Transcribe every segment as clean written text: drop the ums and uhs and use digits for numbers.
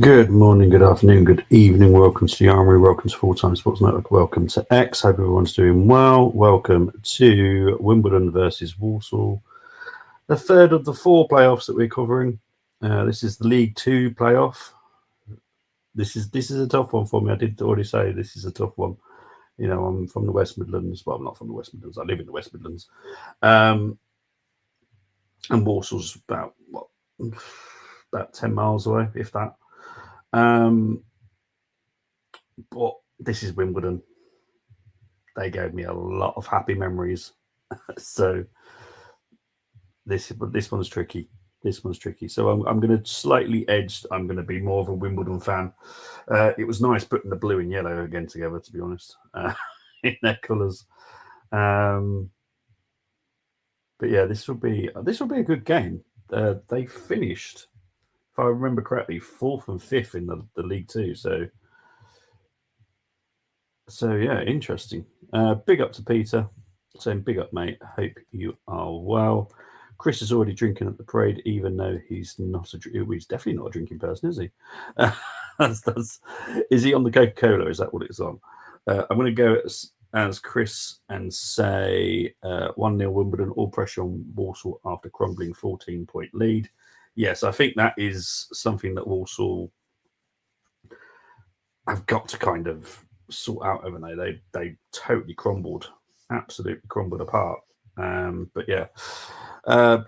Good morning, good afternoon, good evening. Welcome to the Armory. Welcome to Full Time Sports Network. Welcome to X. Hope everyone's doing well. Welcome to Wimbledon versus Walsall, the third of the four playoffs that we're covering. This is the League Two playoff. This is a tough one for me. I did already say this is a tough one. You know, I'm from the West Midlands. Well, I'm not from the West Midlands. I live in the West Midlands, and Walsall's about 10 miles away, if that. But this is Wimbledon. They gave me a lot of happy memories. So this one's tricky. This one's tricky. So I'm going to slightly edged. I'm going to be more of a Wimbledon fan. It was nice putting the blue and yellow again together, to be honest, in their colours. But yeah, this will be a good game. They finished, if I remember correctly, 4th and 5th in the League Two. So yeah, interesting. Big up to Peter, saying big up, mate. Hope you are well. Chris is already drinking at the parade, even though he's not he's definitely not a drinking person, is he? Is he on the Coca-Cola? Is that what it's on? I'm going to go as Chris and say 1-0 Wimbledon, all pressure on Walsall after crumbling 14-point lead. Yes, I think that is something that Walsall have got to kind of sort out, haven't they? They totally crumbled, absolutely crumbled apart. But yeah,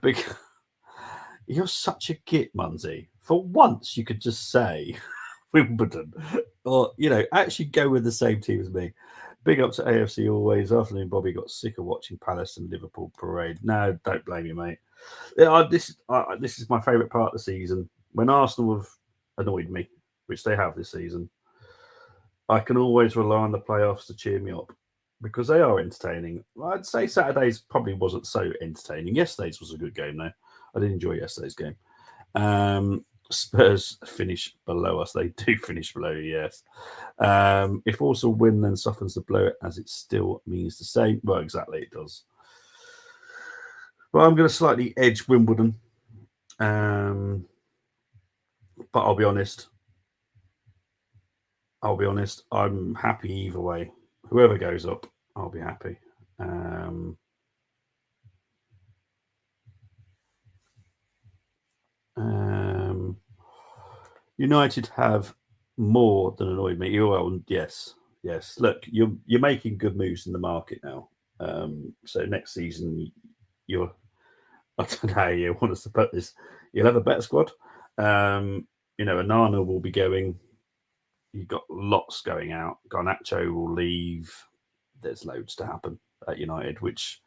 big. You're such a git, Munsey. For once, you could just say Wimbledon, or actually go with the same team as me. Big up to AFC always. Afternoon, Bobby got sick of watching Palace and Liverpool parade. No, don't blame you, mate. This is my favourite part of the season. When Arsenal have annoyed me, which they have this season, I can always rely on the playoffs to cheer me up because they are entertaining. I'd say Saturday's probably wasn't so entertaining. Yesterday's was a good game, though. I did enjoy yesterday's game. Spurs finish below us. They do finish below, yes. If also win, then softens the blow, as it still means the same. Well, exactly, it does. Well, I'm going to slightly edge Wimbledon. But I'll be honest. I'm happy either way. Whoever goes up, I'll be happy. United have more than annoyed me. Well, yes. Look, you're making good moves in the market now. So next season, you're I don't know how you want us to put this. You'll have a better squad. Anana will be going. You've got lots going out. Garnacho will leave. There's loads to happen at United, which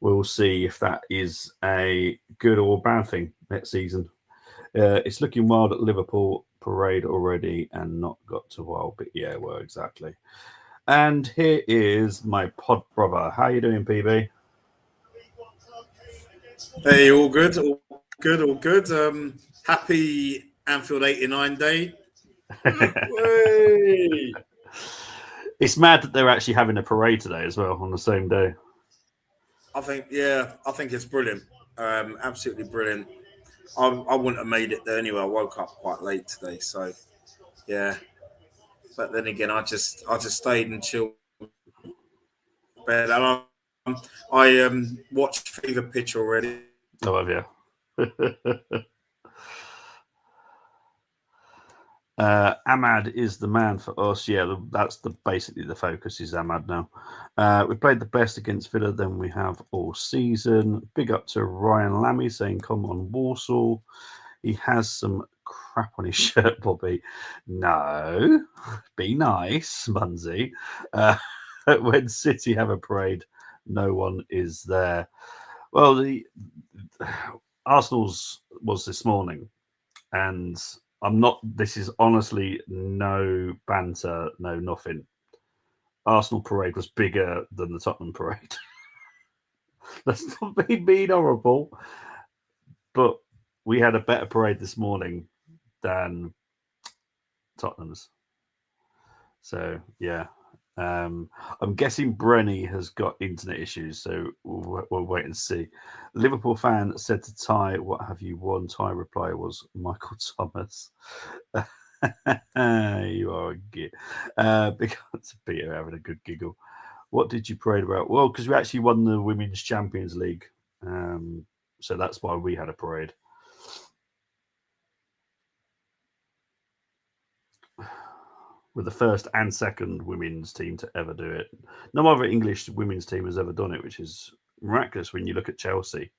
we'll see if that is a good or bad thing next season. It's looking wild at Liverpool parade already and not got to wild, but yeah, well, exactly. And here is my pod brother. How you doing, PB? Hey, all good, all good, all good. Happy Anfield '89 day. It's mad that they're actually having a parade today as well on the same day. I think it's brilliant. Absolutely brilliant. I wouldn't have made it there anyway. I woke up quite late today, so yeah. But then again, I just stayed and chilled bed, and I watched Fever Pitch already. Oh, have you? Ahmad is the man for us. Yeah, that's basically the focus is Ahmad now. We played the best against Villa than we have all season. Big up to Ryan Lammy saying, "Come on, Walsall." He has some crap on his shirt, Bobby. No, be nice, Munsey. When City have a parade, no one is there. Well, the Arsenal's was this morning, and I'm not. This is honestly no banter, no nothing. Arsenal parade was bigger than the Tottenham parade. Let's not be mean horrible, but we had a better parade this morning than Tottenham's. So yeah, I'm guessing Brenny has got internet issues, so we'll wait and see. Liverpool fan said to Ty, "What have you won?" Ty reply was Michael Thomas. You are a git. Because Peter having a good giggle. What did you parade about? Well, because we actually won the Women's Champions League. So that's why we had a parade. We're the first and second women's team to ever do it. No other English women's team has ever done it, which is miraculous when you look at Chelsea.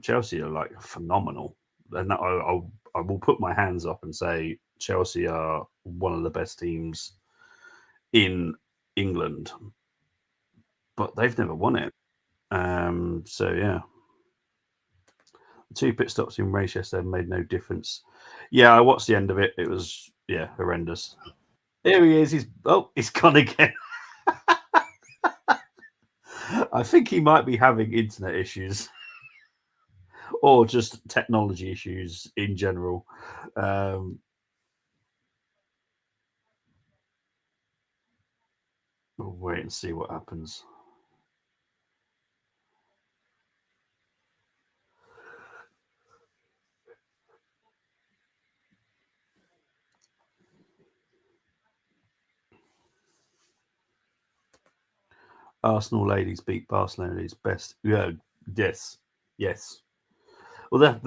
Chelsea are like phenomenal. And I will put my hands up and say Chelsea are one of the best teams in England, but they've never won it. So yeah, the 2 pit stops in race yesterday made no difference. Yeah, I watched the end of it. It was horrendous. Here he is. He's gone again. I think he might be having internet issues or just technology issues in general. We'll wait and see what happens. Arsenal ladies beat Barcelona's best. Yeah, yes. Well,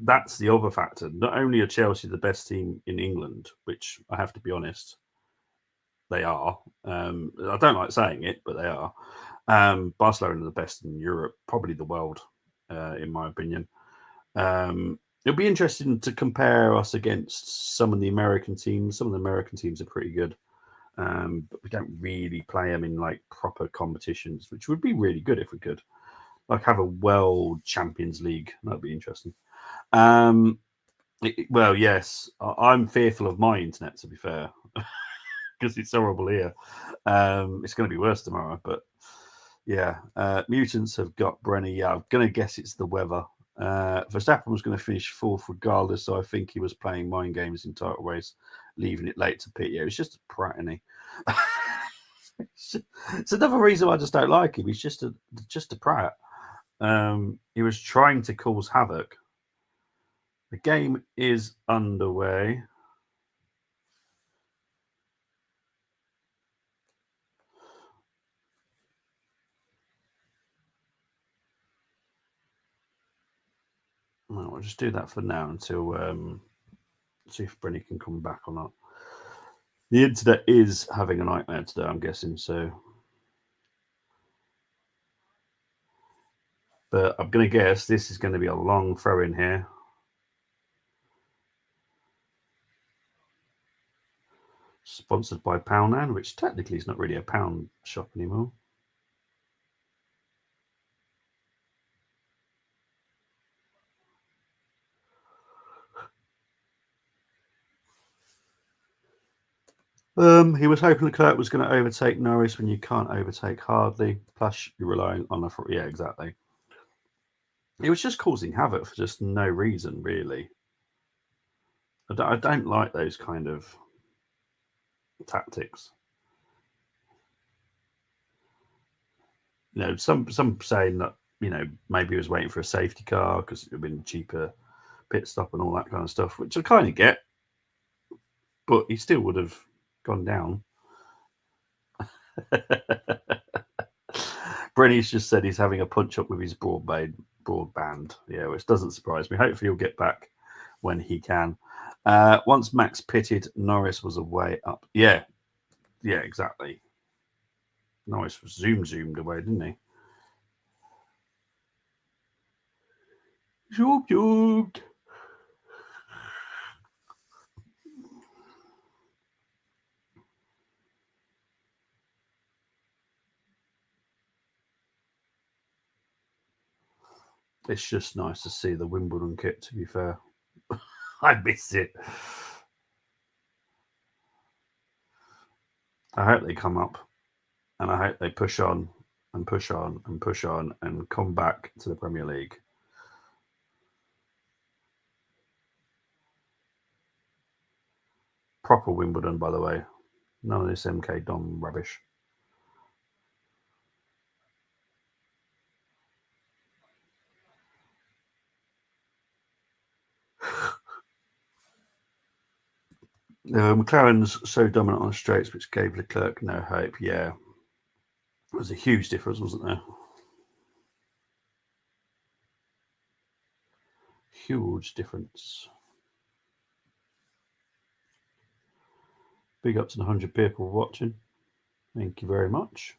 that's the other factor. Not only are Chelsea the best team in England, which I have to be honest, they are. I don't like saying it, but they are. Barcelona are the best in Europe, probably the world, in my opinion. It'll be interesting to compare us against some of the American teams. Some of the American teams are pretty good, but we don't really play them in like proper competitions, which would be really good if we could. Like have a World Champions League. That'd be interesting. Well, yes, I'm fearful of my internet, to be fair, because it's horrible here. It's going to be worse tomorrow, but yeah, mutants have got Brenny. Yeah, I'm going to guess it's the weather. Verstappen was going to finish fourth regardless, so I think he was playing mind games in title race, leaving it late to pit. Yeah, it was just a prat, isn't he? It's another reason I just don't like him. He's just a prat. He was trying to cause havoc. The game is underway. Well, we'll just do that for now until see if Brenny can come back or not. The internet is having a nightmare today, I'm guessing. So, but I'm going to guess this is going to be a long throw in here. Sponsored by Poundland, which technically is not really a pound shop anymore. He was hoping Leclerc was going to overtake Norris when you can't overtake hardly. Plus, you're relying on yeah, exactly. It was just causing havoc for just no reason, really. I don't like those kind of tactics. Some saying that maybe he was waiting for a safety car because it would have been cheaper pit stop and all that kind of stuff, which I kind of get, but he still would have gone down. Brenny's just said he's having a punch up with his broadband. Yeah, which doesn't surprise me. Hopefully he'll get back when he can. Once Max pitted, Norris was away up. Yeah, exactly. Norris was zoomed away, didn't he? Zoomed. It's just nice to see the Wimbledon kit, to be fair. I miss it. I hope they come up and I hope they push on and push on and push on and come back to the Premier League. Proper Wimbledon, by the way. None of this MK Dom rubbish. McLaren's so dominant on straights, which gave Leclerc no hope. Yeah, it was a huge difference, wasn't there? Huge difference. Big up to the 100 people watching. Thank you very much.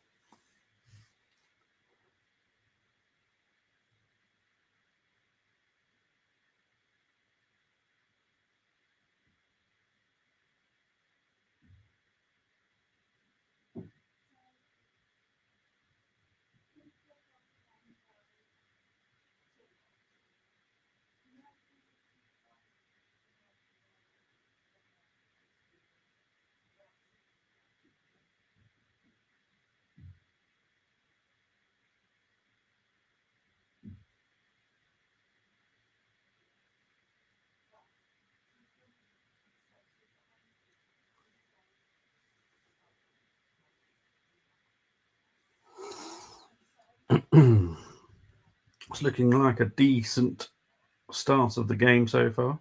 It's looking like a decent start of the game so far.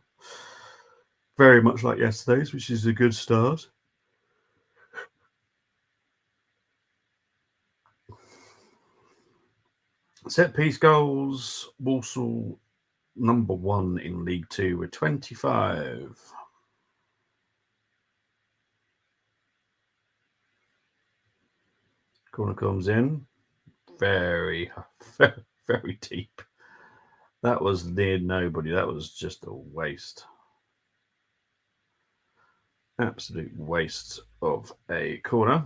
Very much like yesterday's, which is a good start. Set piece goals, Walsall number 1 in League 2 with 25. Corner comes in. Very, very deep. That was near nobody. That was just a waste. Absolute waste of a corner.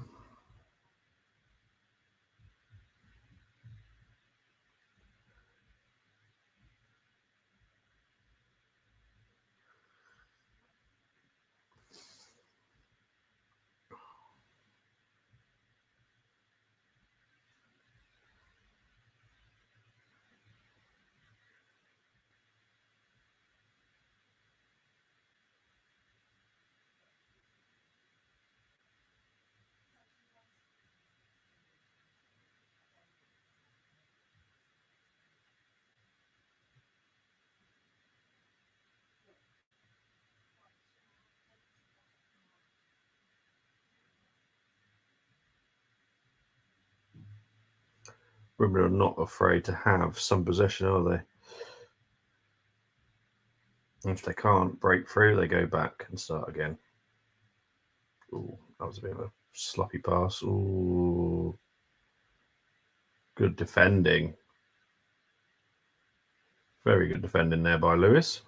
Wimbledon are not afraid to have some possession, are they? If they can't break through, they go back and start again. Ooh, that was a bit of a sloppy pass. Ooh, good defending. Very good defending there by Lewis.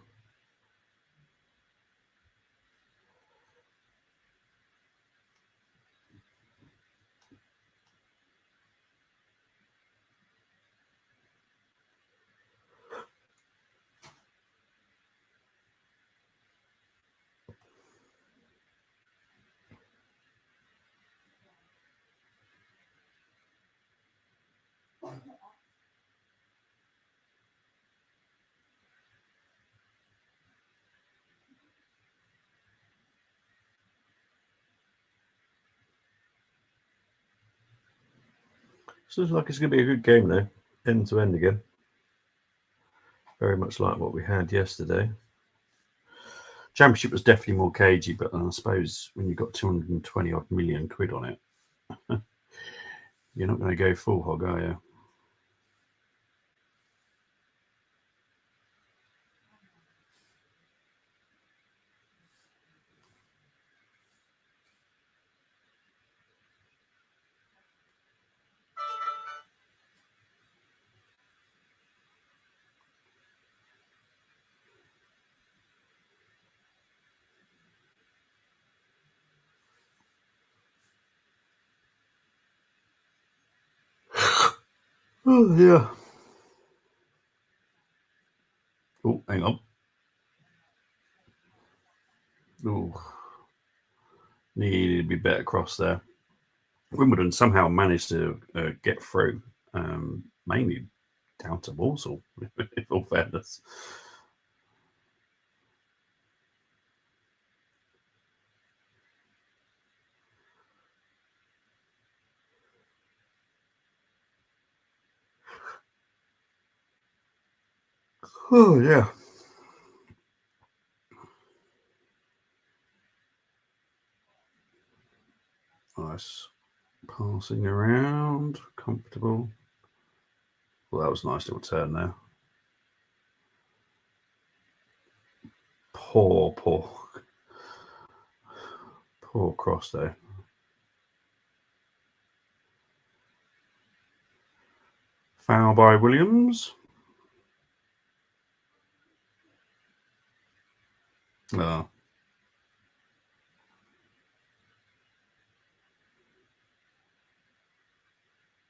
So looks like it's going to be a good game though, end to end again. Very much like what we had yesterday. Championship was definitely more cagey, but I suppose when you've got 220 odd million quid on it, you're not going to go full hog, are you? Oh, yeah. Oh, hang on. Oh, needed to be better cross there. Wimbledon somehow managed to get through, mainly down to Walsall, in all fairness. Oh, yeah. Nice passing around, comfortable. Well, that was a nice little turn there. Poor cross there. Foul by Williams. Oh.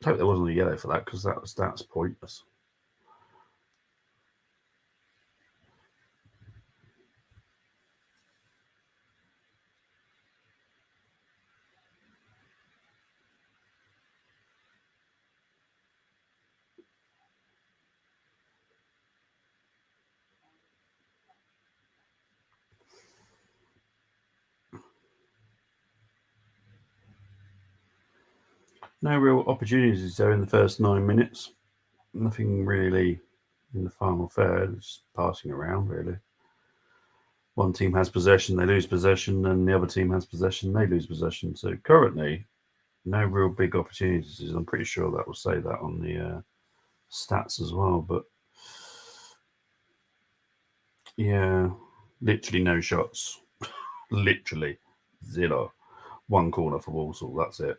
I hope there wasn't a yellow for that, because that's pointless. No real opportunities there in the first 9 minutes. Nothing really in the final third. Just passing around, really. One team has possession, they lose possession, and the other team has possession, they lose possession. So currently, no real big opportunities. I'm pretty sure that will say that on the stats as well. But yeah, literally no shots. Literally zero. One corner for Walsall, that's it.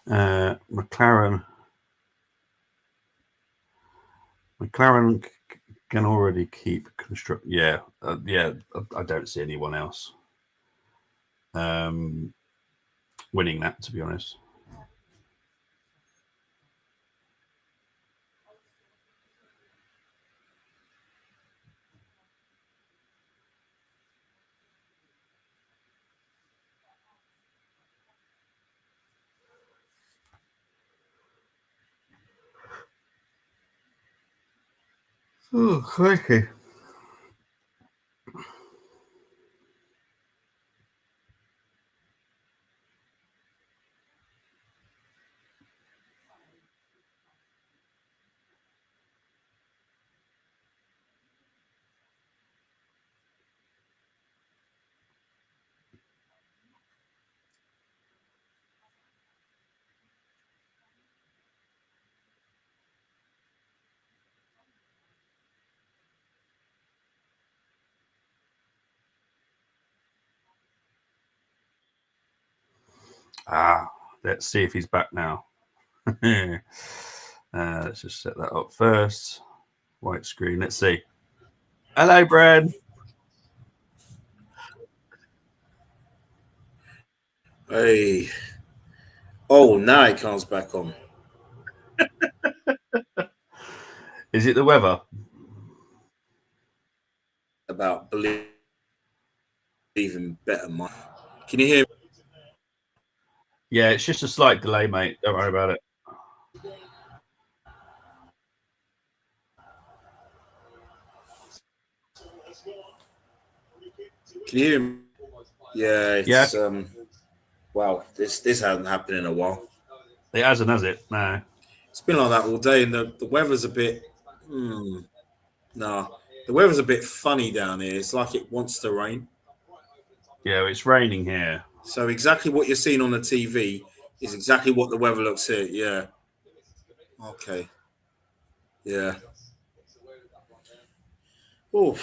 McLaren can already keep construct. Yeah, I don't see anyone else winning that, to be honest. Oh, crikey. Let's see if he's back now. Let's just set that up first. White screen. Let's see. Hello, Brad. Hey. Oh, now it comes back on. Is it the weather? About believing better. Can you hear me? Yeah, it's just a slight delay, mate. Don't worry about it. Can you hear me? Yeah, it's wow, this hasn't happened in a while. It hasn't, has it? No. It's been like that all day, and the weather's a bit the weather's a bit funny down here. It's like it wants to rain. Yeah, it's raining here. So exactly what you're seeing on the TV is exactly what the weather looks here. Yeah. Okay. Yeah. Oh.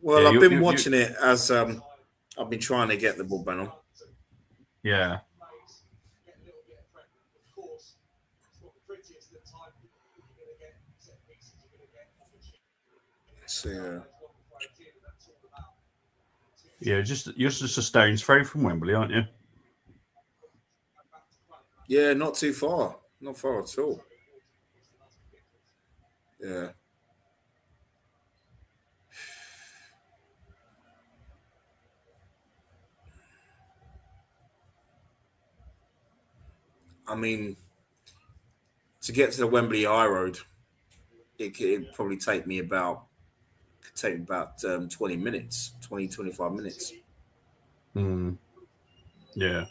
Well, Yeah, I've been watching it as I've been trying to get the ball back on. Yeah. So, yeah, you're just a stone's throw from Wembley, aren't you? Yeah, not too far. Not far at all. Yeah. I mean, to get to the Wembley High Road, it'd probably take about 20 minutes, 20, 25 minutes. Mm. Yeah.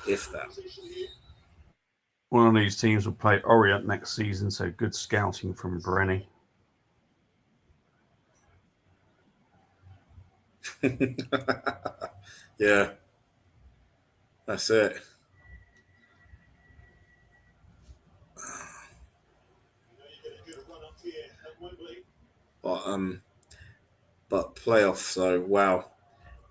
If that. One of these teams will play Orient next season, so good scouting from Brenny. Yeah, that's it. But playoffs though, wow.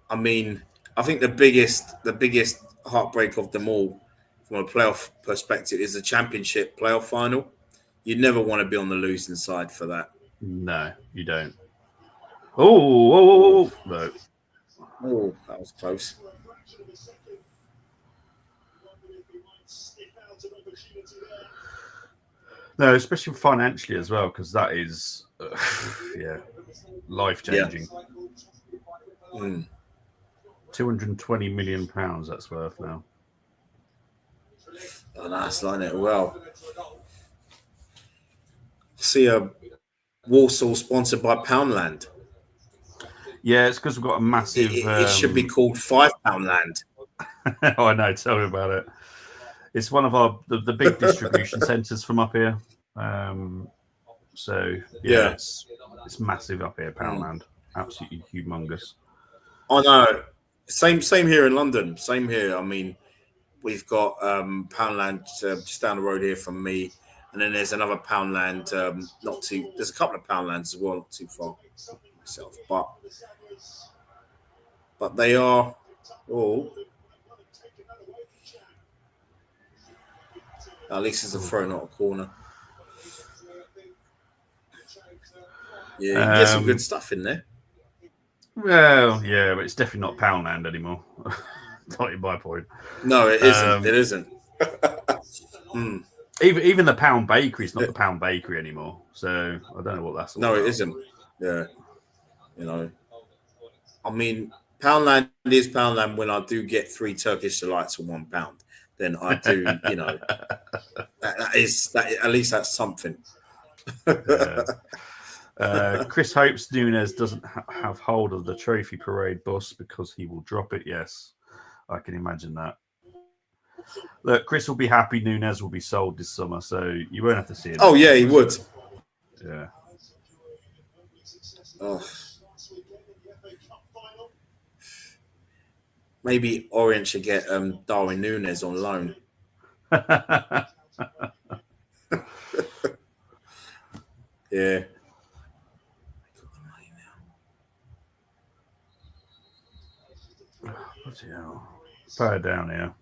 I mean, I think the biggest heartbreak of them all from a playoff perspective is the championship playoff final. You never want to be on the losing side for that. No, you don't. Oh, Oh, no. oh, that was close. No, especially financially as well, because that is, yeah, life Yeah. changing. Mm. £220 million that's worth now. Oh, nice line it well. See a Walsall sponsored by Poundland. Yeah, it's because we've got a It, massive. it, it should be called £5 Land. Oh, I know. Tell me about it. It's one of the big distribution centres from up here. So yeah, Yeah. it's massive up here, Mm. Poundland. Absolutely humongous. I know. Same here in London. Same here. I mean, we've got Poundland just down the road here from me, and then there's another Poundland not too. There's a couple of Poundlands as well, not too far from myself, but they are all. At least it's a throw, not a corner. Yeah, you can get some good stuff in there. Well, yeah, but it's definitely not Poundland anymore. Not in my point. No, it isn't. It isn't. Mm. Even the Pound Bakery is not the Pound Bakery anymore. So I don't know what that's all No, it about. isn't. Yeah, you know. I mean, Poundland is Poundland when I do get 3 Turkish delights for £1. Then I do, that is that. At least that's something. Yeah. Chris hopes Nunes doesn't have hold of the trophy parade bus because he will drop it. Yes, I can imagine that. Look, Chris will be happy Nunes will be sold this summer, so you won't have to see him. Oh yeah, he would. Yeah. Oh. Maybe Orient should get Darwin Nunes on loan. Yeah. Bloody hell. Power down here.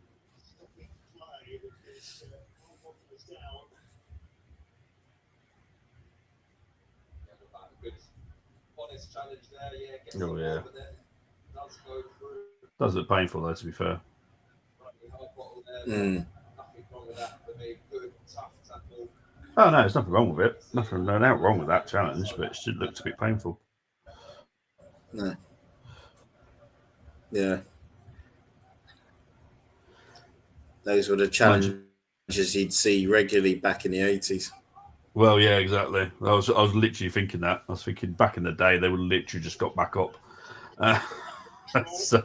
Oh yeah. Does look painful though, to be fair. Mm. Oh no, there's nothing wrong with it. Nothing, no doubt wrong with that challenge, but it should look a bit painful. No. Yeah. Those were the challenges you'd see regularly back in the 80s. Well, yeah, exactly. I was literally thinking that. I was thinking back in the day they would literally just got back up. So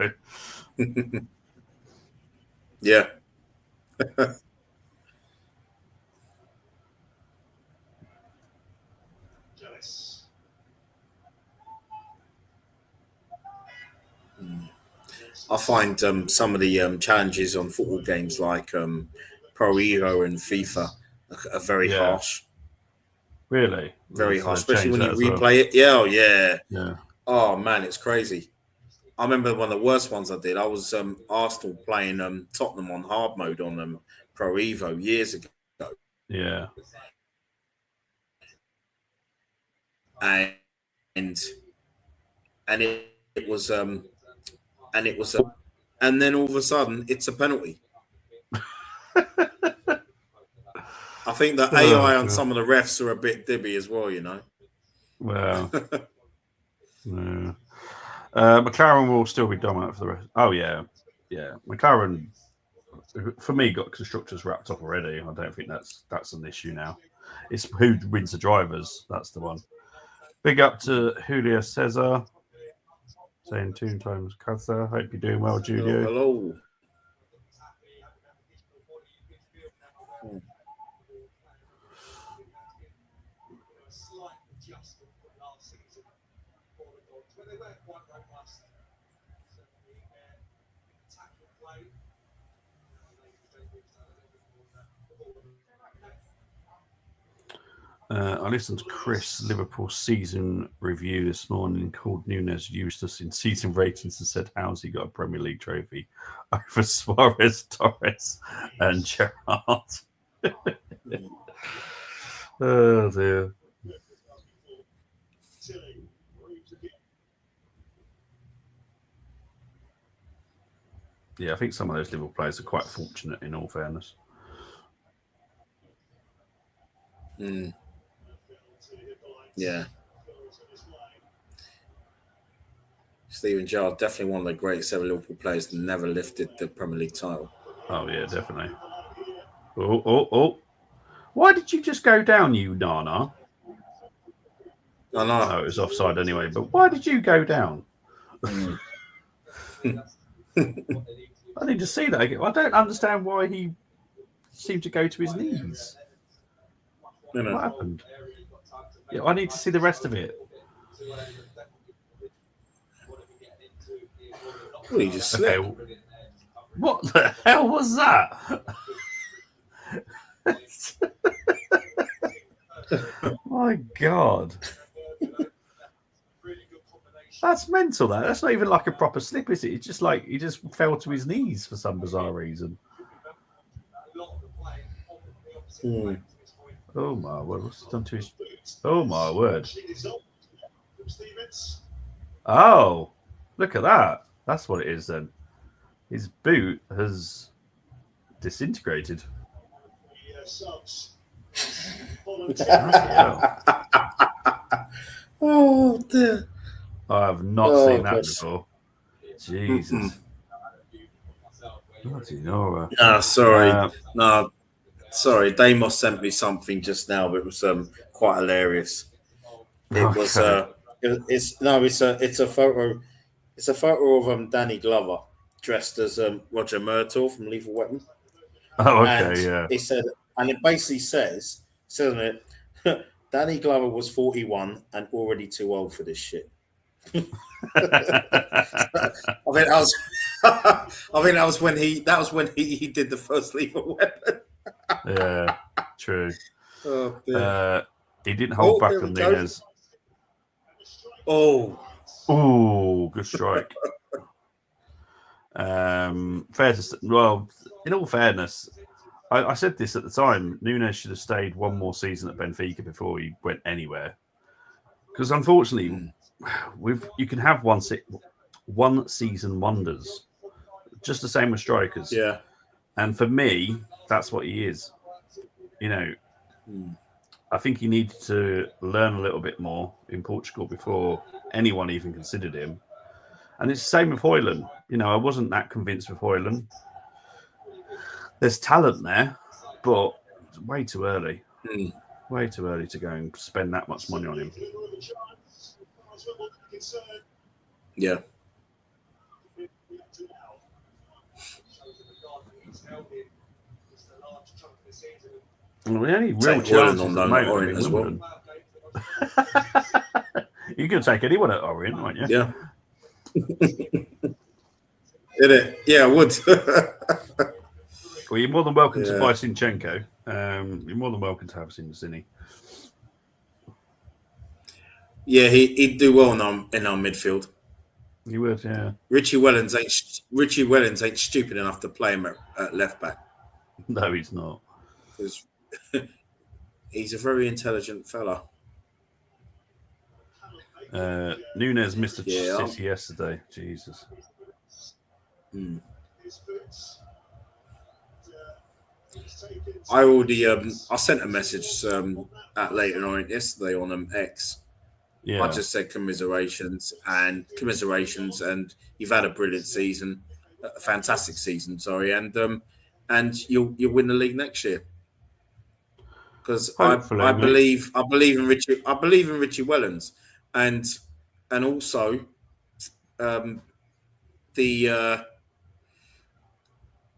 yeah. I find some of the challenges on football games like Pro Evo and FIFA are very yeah, harsh. really, Very harsh, they've especially changed when that you as well. replay it. Yeah, oh yeah. Yeah, Oh man, it's crazy. I remember one of the worst ones I did. I was Arsenal playing Tottenham on hard mode on Pro Evo years ago, yeah. and and it was and it was and then all of a sudden it's a penalty. I think the AI on some of the refs are a bit dibby as well, you know. Well, yeah. McLaren will still be dominant for the rest. Oh yeah. McLaren, for me, got constructors wrapped up already. I don't think that's an issue now. It's who wins the drivers. That's the one. Big up to Julio Cesar, saying 2 times Cazza. Hope you're doing well, Julio. Hello. I listened to Chris Liverpool season review this morning, called Nunes useless in season ratings and said, how's he got a Premier League trophy over Suarez, Torres and Gerrard? Oh dear. Yeah, I think some of those Liverpool players are quite fortunate, in all fairness. Yeah. Steven Gerrard, definitely one of the greatest ever Liverpool players that never lifted the Premier League title. Oh, yeah, definitely. Oh. Why did you just go down, you Nana? I know. Oh, it was offside anyway, but why did you go down? I need to see that again. I don't understand why he seemed to go to his knees. What happened? Yeah, I need to see the rest of it. Well, he just slipped. Okay. What the hell was that? My God. That's mental, that. That's not even like a proper slip, is it? It's just like he just fell to his knees for some bizarre reason. Oh my word, what's he done to his... Oh my word. Oh, look at that. That's what it is then. His boot has disintegrated. Oh dear. I have not seen that before. Jesus. No, sorry. Sorry. Damos sent me something just now, but it was quite hilarious. It was it's a photo. It's a photo of Danny Glover dressed as Roger Murtaugh from Lethal Weapon. Oh, okay, and yeah. It said, and it basically says on it, Danny Glover was 41 and already too old for this shit. I think that was when he did the first Lethal Weapon. Yeah, true. Oh, he didn't hold back on Nunes. Oh, good strike. In all fairness, I said this at the time. Nunes should have stayed one more season at Benfica before he went anywhere. Because unfortunately, you can have one season wonders, just the same with strikers. Yeah. And for me, that's what he is. You know, I think he needed to learn a little bit more in Portugal before anyone even considered him. And it's the same with Højlund. You know, I wasn't that convinced with Højlund. There's talent there, but it's way too early. Way too early to go and spend that much money on him. Yeah. Well, the only real chance on that Orient as well. You can take anyone at Orient, aren't you? Yeah. Yeah, I would. Well, you're more than welcome to buy Zinchenko. You're more than welcome to have Zinni. Yeah, he'd do well in our midfield. He would, yeah. Richie Wellens ain't stupid enough to play him at left back. No, he's not. He's a very intelligent fella. Nunes missed a City yesterday. Jesus. I already I sent a message at later on yesterday on X. I Yeah. just said commiserations, and you've had a brilliant season, a fantastic season, sorry, and you'll win the league next year. Because Hopefully, mate. I believe in Richie Wellens, and also um, the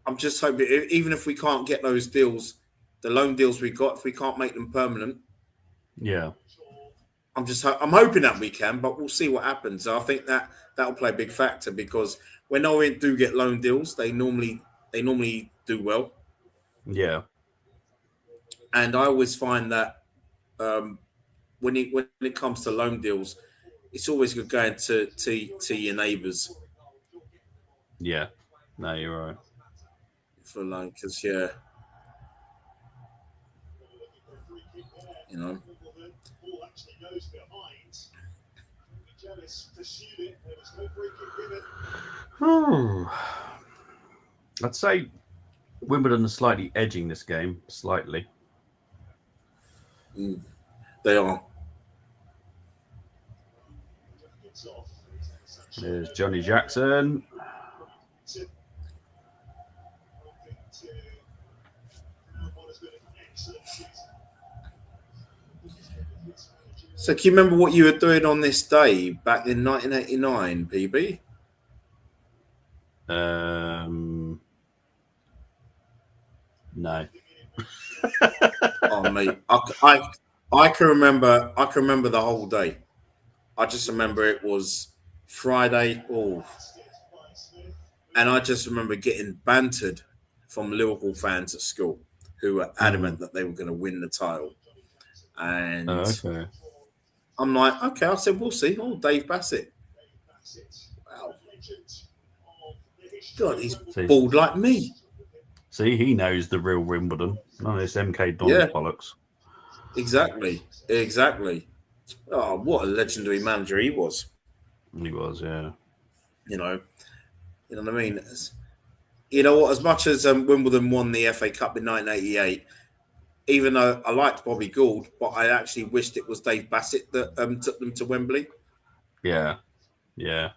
I'm just hoping even if we can't get those deals, the loan deals we got, if we can't make them permanent, Yeah. I'm hoping that we can, but we'll see what happens. I think that'll play a big factor because when Orient do get loan deals, they normally do well, Yeah. and I always find that um, when it comes to loan deals, it's always good going to your neighbours Yeah. No, you're right. for loan because yeah, you know. I'd say Wimbledon are slightly edging this game, slightly. Mm, they are. There's Johnny Jackson. So, can you remember what you were doing on this day back in 1989, PB? No. Oh, mate, I can remember. I can remember the whole day. I just remember it was Friday. Oh, and I just remember getting bantered from Liverpool fans at school who were adamant that they were going to win the title. And Okay. I'm like, okay, I said, we'll see. Oh, Dave Bassett. Wow. God, he's bald like me. See, he knows the real Wimbledon. None of this MK Dons Yeah, bollocks. exactly. Oh, what a legendary manager he was. He was, yeah. You know, you know what I mean. You know what? As much as Wimbledon won the FA Cup in 1988, even though I liked Bobby Gould, but I actually wished it was Dave Bassett that took them to Wembley. Yeah. Yeah.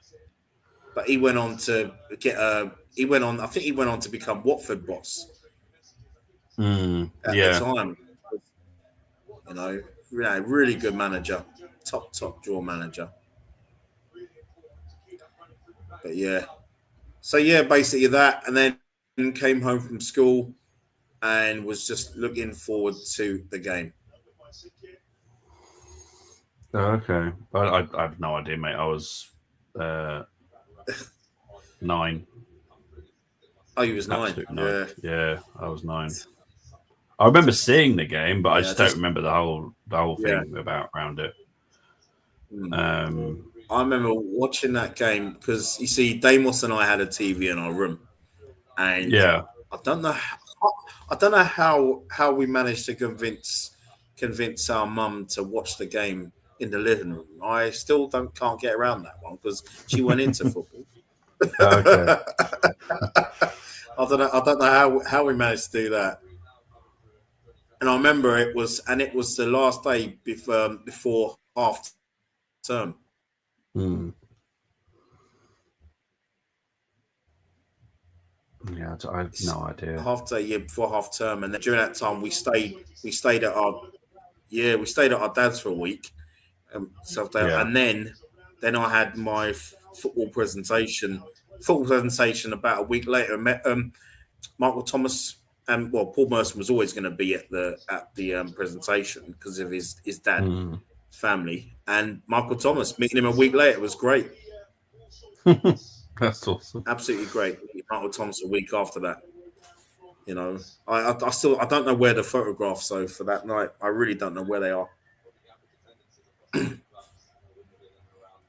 But he went on to get a. He went on. I think he went on to become Watford boss at the Yeah. time. Really good manager, top draw manager. But yeah, so yeah, basically that, and then came home from school and was just looking forward to the game. Oh, okay. I have no idea, mate. I was 9. Oh, he was 9. Absolute 9. Yeah, Yeah, I was 9. I remember seeing the game, but I yeah, just don't remember the whole yeah. thing around it. I remember watching that game because you see, Damos and I had a TV in our room, and Yeah. I don't know how we managed to convince our mum to watch the game in the living room. I still can't get around that one because she went into football. Okay. I don't know how we managed to do that. And I remember it was the last day before half term. Hmm. Yeah, I have no idea. Half day, yeah, before half term, and then during that time we stayed at our dad's for a week. Yeah. And then I had my football presentation about a week later. Met Michael Thomas, and well, Paul Merson was always going to be at the presentation because of his dad family, and Michael Thomas, meeting him a week later was great. That's awesome. Absolutely great. Michael Thomas a week after that. You know, I don't know where the photographs are for that night. I really don't know where they are.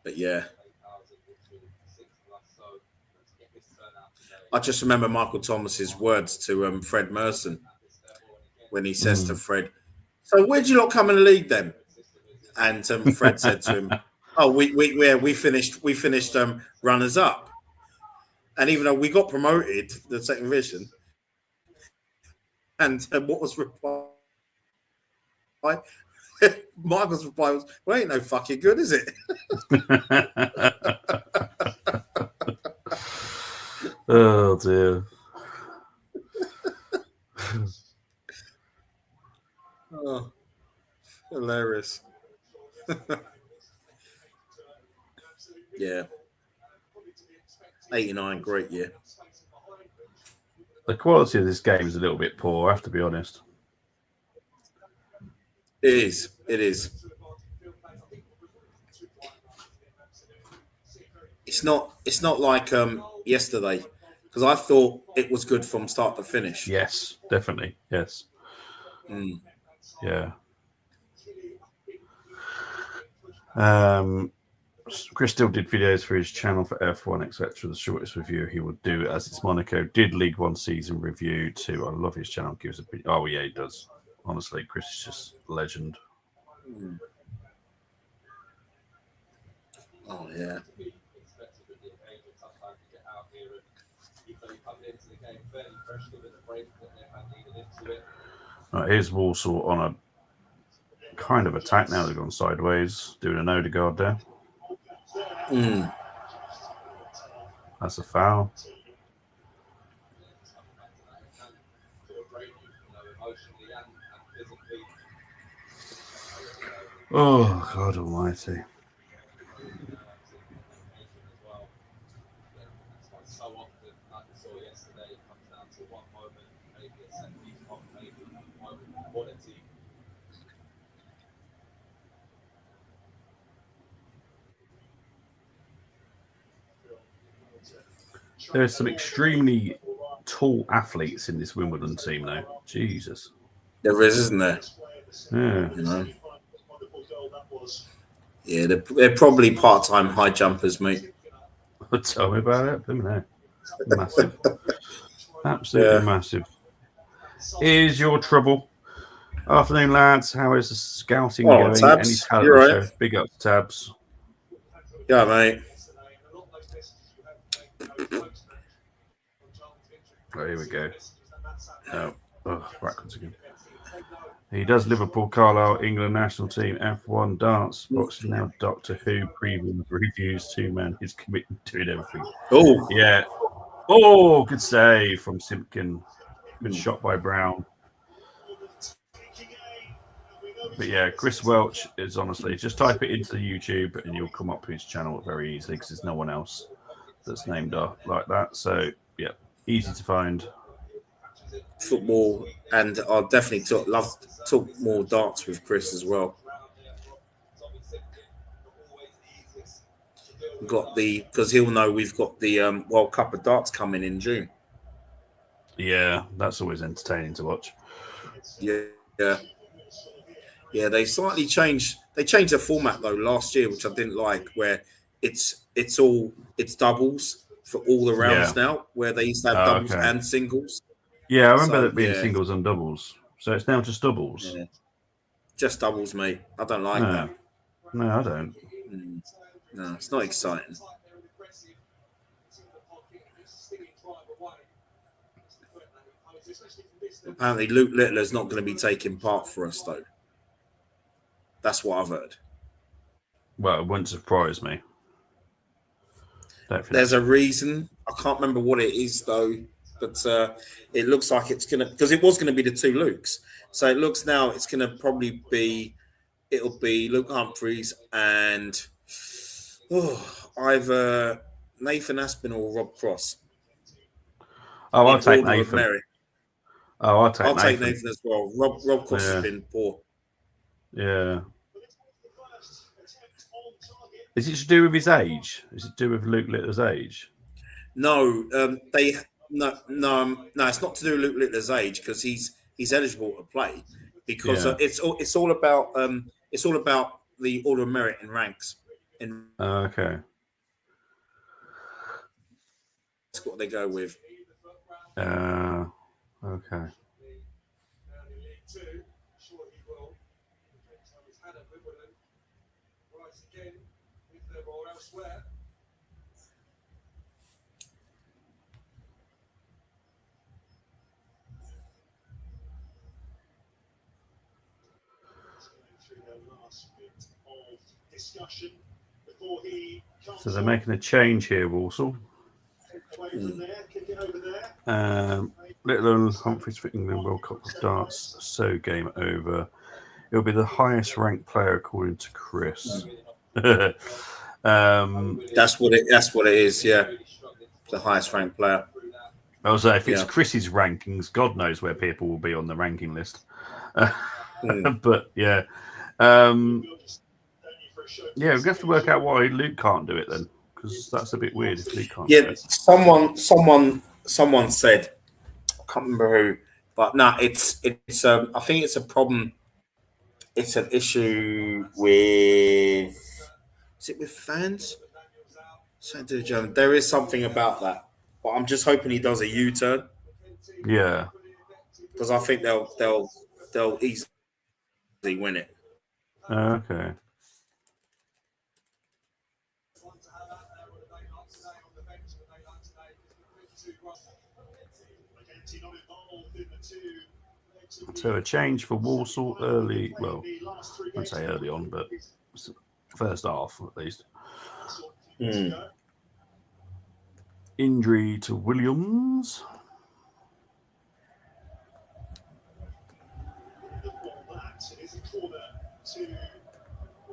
But yeah, I just remember Michael Thomas's words to Fred Merson when he says to Fred, "So where'd you lot come in the league then?" And Fred said to him, "Oh, we finished runners up, and even though we got promoted to the second division, And what was reply? Michael's reply was, "Well, ain't no fucking good, is it?" Oh dear. Oh, hilarious. Yeah. 89, great year. The quality of this game is a little bit poor, I have to be honest. It is. It is. It's not. It's not like yesterday, because I thought it was good from start to finish. Yes, definitely. Yes. Mm. Yeah. Chris still did videos for his channel for F1, etc. The shortest review he would do as it's Monaco. Did League One season review too. I love his channel. Gives a bit. Oh yeah, he does. Honestly, Chris is just a legend. Mm. Oh yeah. Right, here's Walsall on a kind of attack now. They've gone sideways, doing an Odegaard there. Mm. That's a foul. Oh God Almighty! There's some extremely tall athletes in this Wimbledon team, though. Jesus. There is, isn't there? Yeah. You know. Yeah, they're probably part-time high jumpers, mate. Tell me about it. Massive. Absolutely massive. Here's your trouble. Afternoon, lads. How is the scouting going? Tabs, Any talent you're on right. show? Big up to Tabs. Yeah, mate. Oh, here we go. Backwards again. He does Liverpool, Carlisle, England national team, F1, darts, boxing now, Doctor Who, preview, reviews, two-man. His commitment to everything. Oh, yeah. Oh, good save from Simpkin. Good shot by Brown. But yeah, Chris Welch is honestly, just type it into the YouTube and you'll come up to his channel very easily because there's no one else that's named like that. So yeah, easy to find. Football, and I'll definitely talk more darts with Chris as well. Because he'll know we've got the World Cup of Darts coming in June. Yeah, that's always entertaining to watch. Yeah. They slightly changed. They changed the format though last year, which I didn't like, where it's doubles for all the rounds now, where they used to have doubles and singles. Yeah, I remember that being singles and doubles. So it's now just doubles. Yeah. Just doubles, mate. I don't like that. No, I don't. No, it's not exciting. Apparently, Luke Littler's not going to be taking part for us, though. That's what I've heard. Well, it wouldn't surprise me. There's a reason. I can't remember what it is, though. But it looks like it's going to... Because it was going to be the two Lukes. So it looks now it's going to probably be... It'll be Luke Humphreys and... either Nathan Aspinall or Rob Cross. Oh, I'll take Nathan. I'll take Nathan as well. Rob Cross has been poor. Yeah. Is it to do with his age? Is it to do with Luke Littler's age? No, it's not to do with Luke Littler's age because he's eligible to play because it's all about the order of merit in ranks. Okay. That's what they go with. Okay. So they're making a change here, Walsall. Little Humphreys for England World Cup of Darts. So game over. It'll be the highest ranked player according to Chris. That's what it is. Yeah, the highest ranked player. I was if it's Chris's rankings, God knows where people will be on the ranking list. But yeah, yeah, we have to work out why Luke can't do it then, because that's a bit weird if Luke can't do it. Someone said, I can't remember who, but no, it's I think it's a problem. It's an issue with, is it with fans? There is something about that, but I'm just hoping he does a U-turn. Yeah, because I think they'll easily win it. Okay. So a change for Walsall early. Well, I wouldn't say early on, but first half at least. Injury to Williams.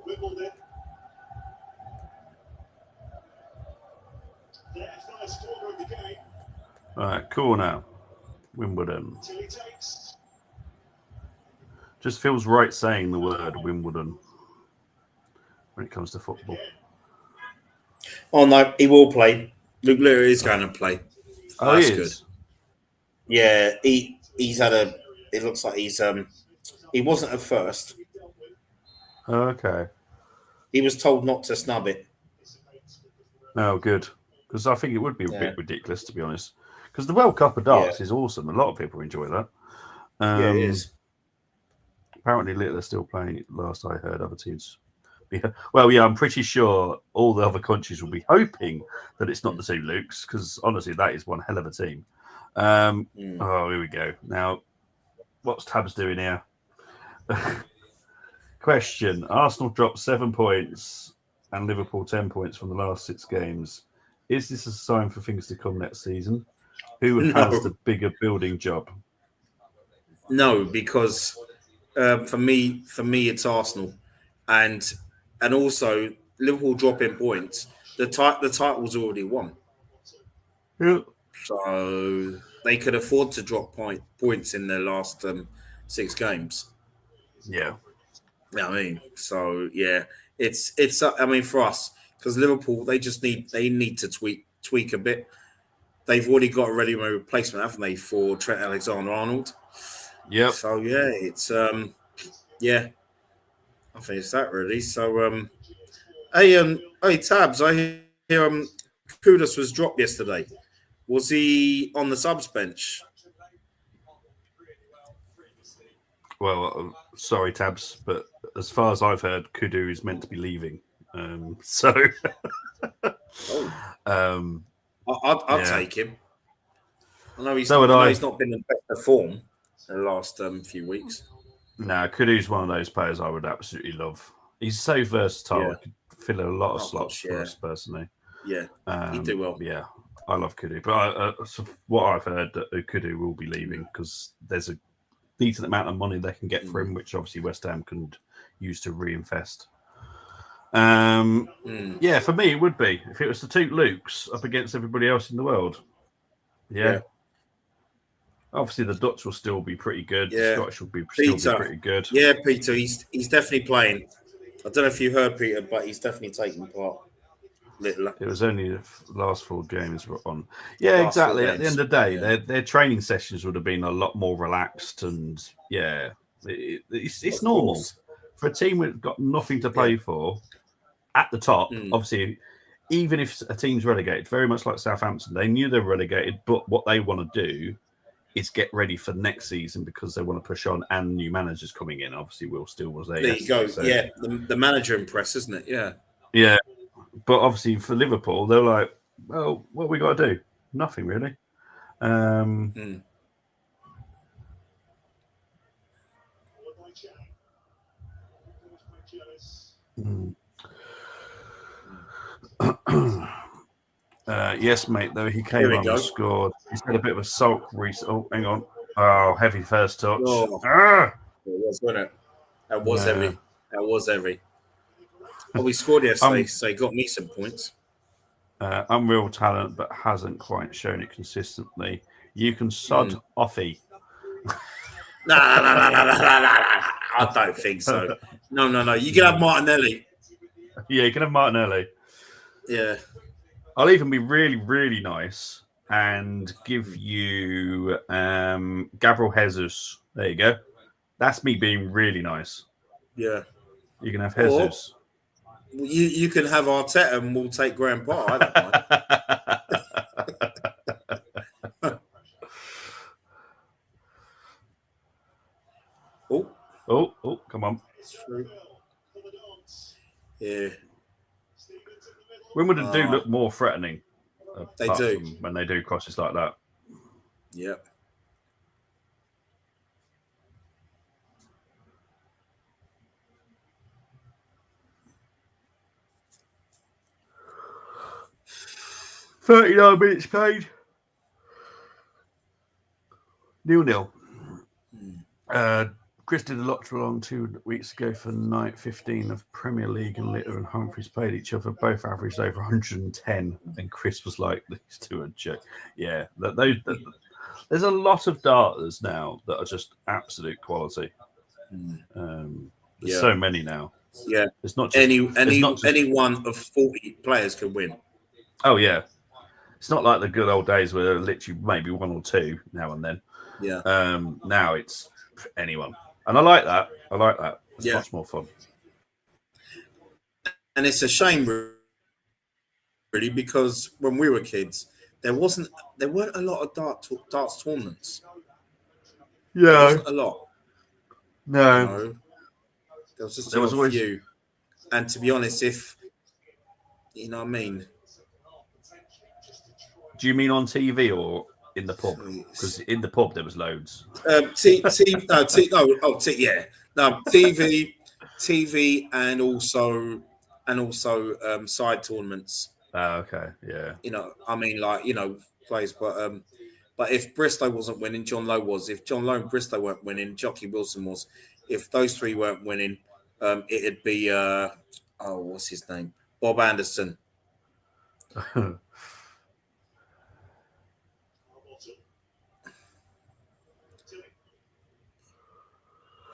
Wimbledon. Their first corner of the game. All right, corner. Wimbledon. Just feels right saying the word Wimbledon when it comes to football. Oh no, he will play. Luke Leary is going to play. Oh, that's he good. is. Yeah, he's had a. It looks like he's he wasn't at first. Okay. He was told not to snub it. Oh, good. Because I think it would be a bit ridiculous, to be honest. Because the World Cup of Darts is awesome. A lot of people enjoy that. Yeah, it is. Apparently, they're still playing it. Last I heard, other teams. Well, yeah, I'm pretty sure all the other countries will be hoping that it's not the two Lukes, because honestly, that is one hell of a team. Oh, here we go. Now, what's Tabs doing here? Question: Arsenal dropped 7 points and Liverpool 10 points from the last 6 games. Is this a sign for things to come next season? Who has the bigger building job? No, because for me, it's Arsenal, and also Liverpool dropping points. The title's already won, so they could afford to drop points in their last 6 games. Yeah, I mean, so yeah, it's. I mean, for us, because Liverpool, they need to tweak a bit. They've already got a ready-made replacement, haven't they, for Trent Alexander-Arnold? Yep. So yeah, it's yeah, I think it's that really. So hey Tabs, I hear Kudus was dropped yesterday. Was he on the subs bench? Well, sorry, Tabs, but as far as I've heard, Kudu is meant to be leaving. So, I'd take him. I know he's not been in better form in the last few weeks. No, Kudu's one of those players I would absolutely love. He's so versatile. He could fill a lot of slots for us personally. Yeah, he'd do well. Yeah, I love Kudu. But what I've heard, that Kudu will be leaving because there's a decent amount of money they can get for him, which obviously West Ham can use to reinvest. Yeah, for me, it would be. If it was the two Lukes up against everybody else in the world. Yeah. Obviously, the Dutch will still be pretty good. Yeah. The Scottish will still be pretty good. Yeah, Peter, he's definitely playing. I don't know if you heard Peter, but he's definitely taking part. It was only the last 4 games were on. Yeah, exactly. At the end of the day, their training sessions would have been a lot more relaxed, and yeah, it's normal for a team that's got nothing to play for at the top. Obviously, even if a team's relegated, very much like Southampton, they knew they were relegated, but what they want to do is get ready for next season because they want to push on, and new managers coming in. Obviously, Will Steele was there. There you go. So. Yeah, the manager impress, isn't it? Yeah. Yeah. But obviously for Liverpool, they're like, well, what we got to do? Nothing really. Yes, mate. Though he Here came we on go. and scored. He's had a bit of a sulk recently. Oh, hang on. Oh, heavy first touch. Oh, Ah! it was, wasn't it? That was Yeah. heavy. That was heavy. Oh, we scored yesterday, so he got me some points. Unreal talent, but hasn't quite shown it consistently. You can sod offy. No. I don't think so. No. You can have Martinelli. Yeah, you can have Martinelli. Yeah. I'll even be really, really nice and give you Gabriel Jesus. There you go. That's me being really nice. Yeah. You can have Or Jesus. you can have Arteta and we'll take Grandpa. I don't mind. Oh, come on. Yeah. Wimbledon do look more threatening. They do. When they do crosses like that. Yep. $39 minutes played. 0-0. Chris did a lot along 2 weeks ago for night 15 of Premier League, and Litter and Humphreys played each other. Both averaged over 110. And Chris was like, these two are joke. Yeah, there's a lot of darters now that are just absolute quality. There's so many now. Yeah, it's not just any one of 40 players can win. Oh yeah, it's not like the good old days where literally maybe one or two now and then. Yeah. Now it's anyone, and I like that. It's much more fun. And it's a shame, really, because when we were kids, there weren't a lot of darts tournaments. Yeah, there wasn't a lot. No, you know, there was just a few. And to be honest, if you know what I mean. Do you mean on TV or in the pub? Because in the pub there was loads. TV, and also side tournaments. Okay, yeah. You know, I mean, like plays, but if Bristow wasn't winning, John Lowe was. If John Lowe and Bristow weren't winning, Jockey Wilson was. If those three weren't winning, it'd be what's his name, Bob Anderson.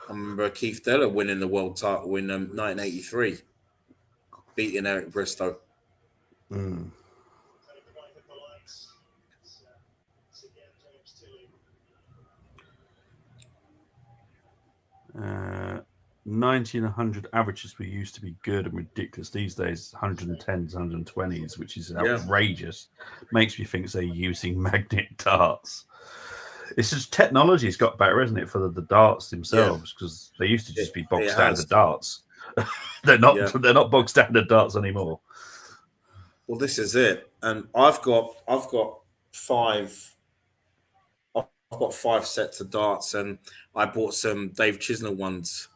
I remember Keith Deller winning the world title in 1983, beating Eric Bristow. 90 and 100 averages we used to be good and ridiculous. These days, 110s, 120s, which is outrageous. Makes me think they're using magnet darts. It's just technology's got better, isn't it, for the darts themselves? Because they used to just be bog standard darts. They're not bog standard darts anymore. Well, this is it, and I've got five. I've got 5 sets of darts, and I bought some Dave Chisnell ones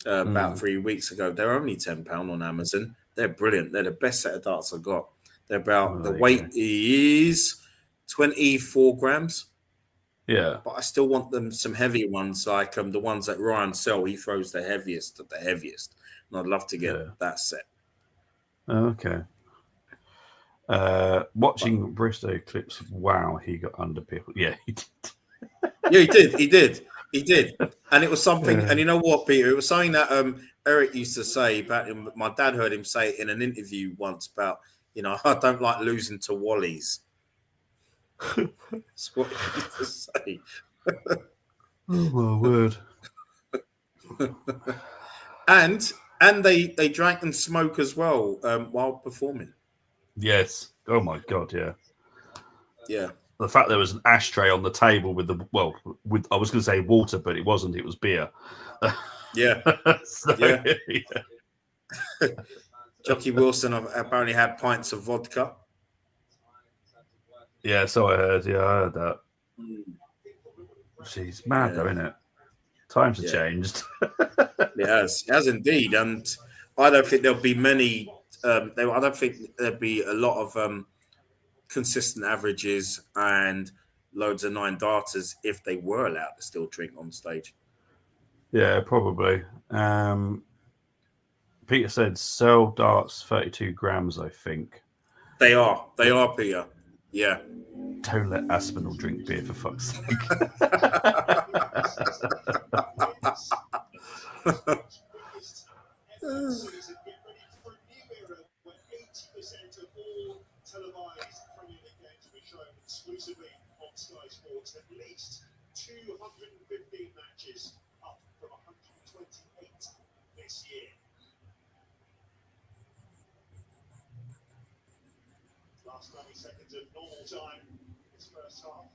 about 3 weeks ago. They're only £10 on Amazon. They're brilliant. They're the best set of darts I've got. They're about the weight is 24 grams. Yeah, but I still want them some heavy ones, like the ones that Ryan Sell. He throws the heaviest of the heaviest, and I'd love to get that set. Okay. Watching Bristow clips, wow, he got under people. Yeah, he did. Yeah, he did, and it was something. And you know what, Peter? It was something that Eric used to say about him. My dad heard him say it in an interview once about, I don't like losing to Wallies. That's what he used to say. Oh my word! and they drank and smoke as well while performing. Yes. Oh my god. Yeah. Yeah. The fact there was an ashtray on the table with I was going to say water, but it wasn't. It was beer. Yeah. Yeah. Jockey Wilson apparently had pints of vodka. Yeah, so I heard. Yeah, I heard that. She's mad though, isn't it? Times have changed. It has indeed, and I don't think there'll be many I don't think there'd be a lot of consistent averages and loads of nine darters if they were allowed to still drink on stage. Yeah, probably. Peter said sell darts 32 grams, I think. They are, Peter. Yeah. Don't let Aspinall drink beer, for fuck's sake. Televised Premier League games will be shown exclusively on Sky Sports. At least 215 matches, up from 128 this year. Last 90 seconds of normal time. This first half.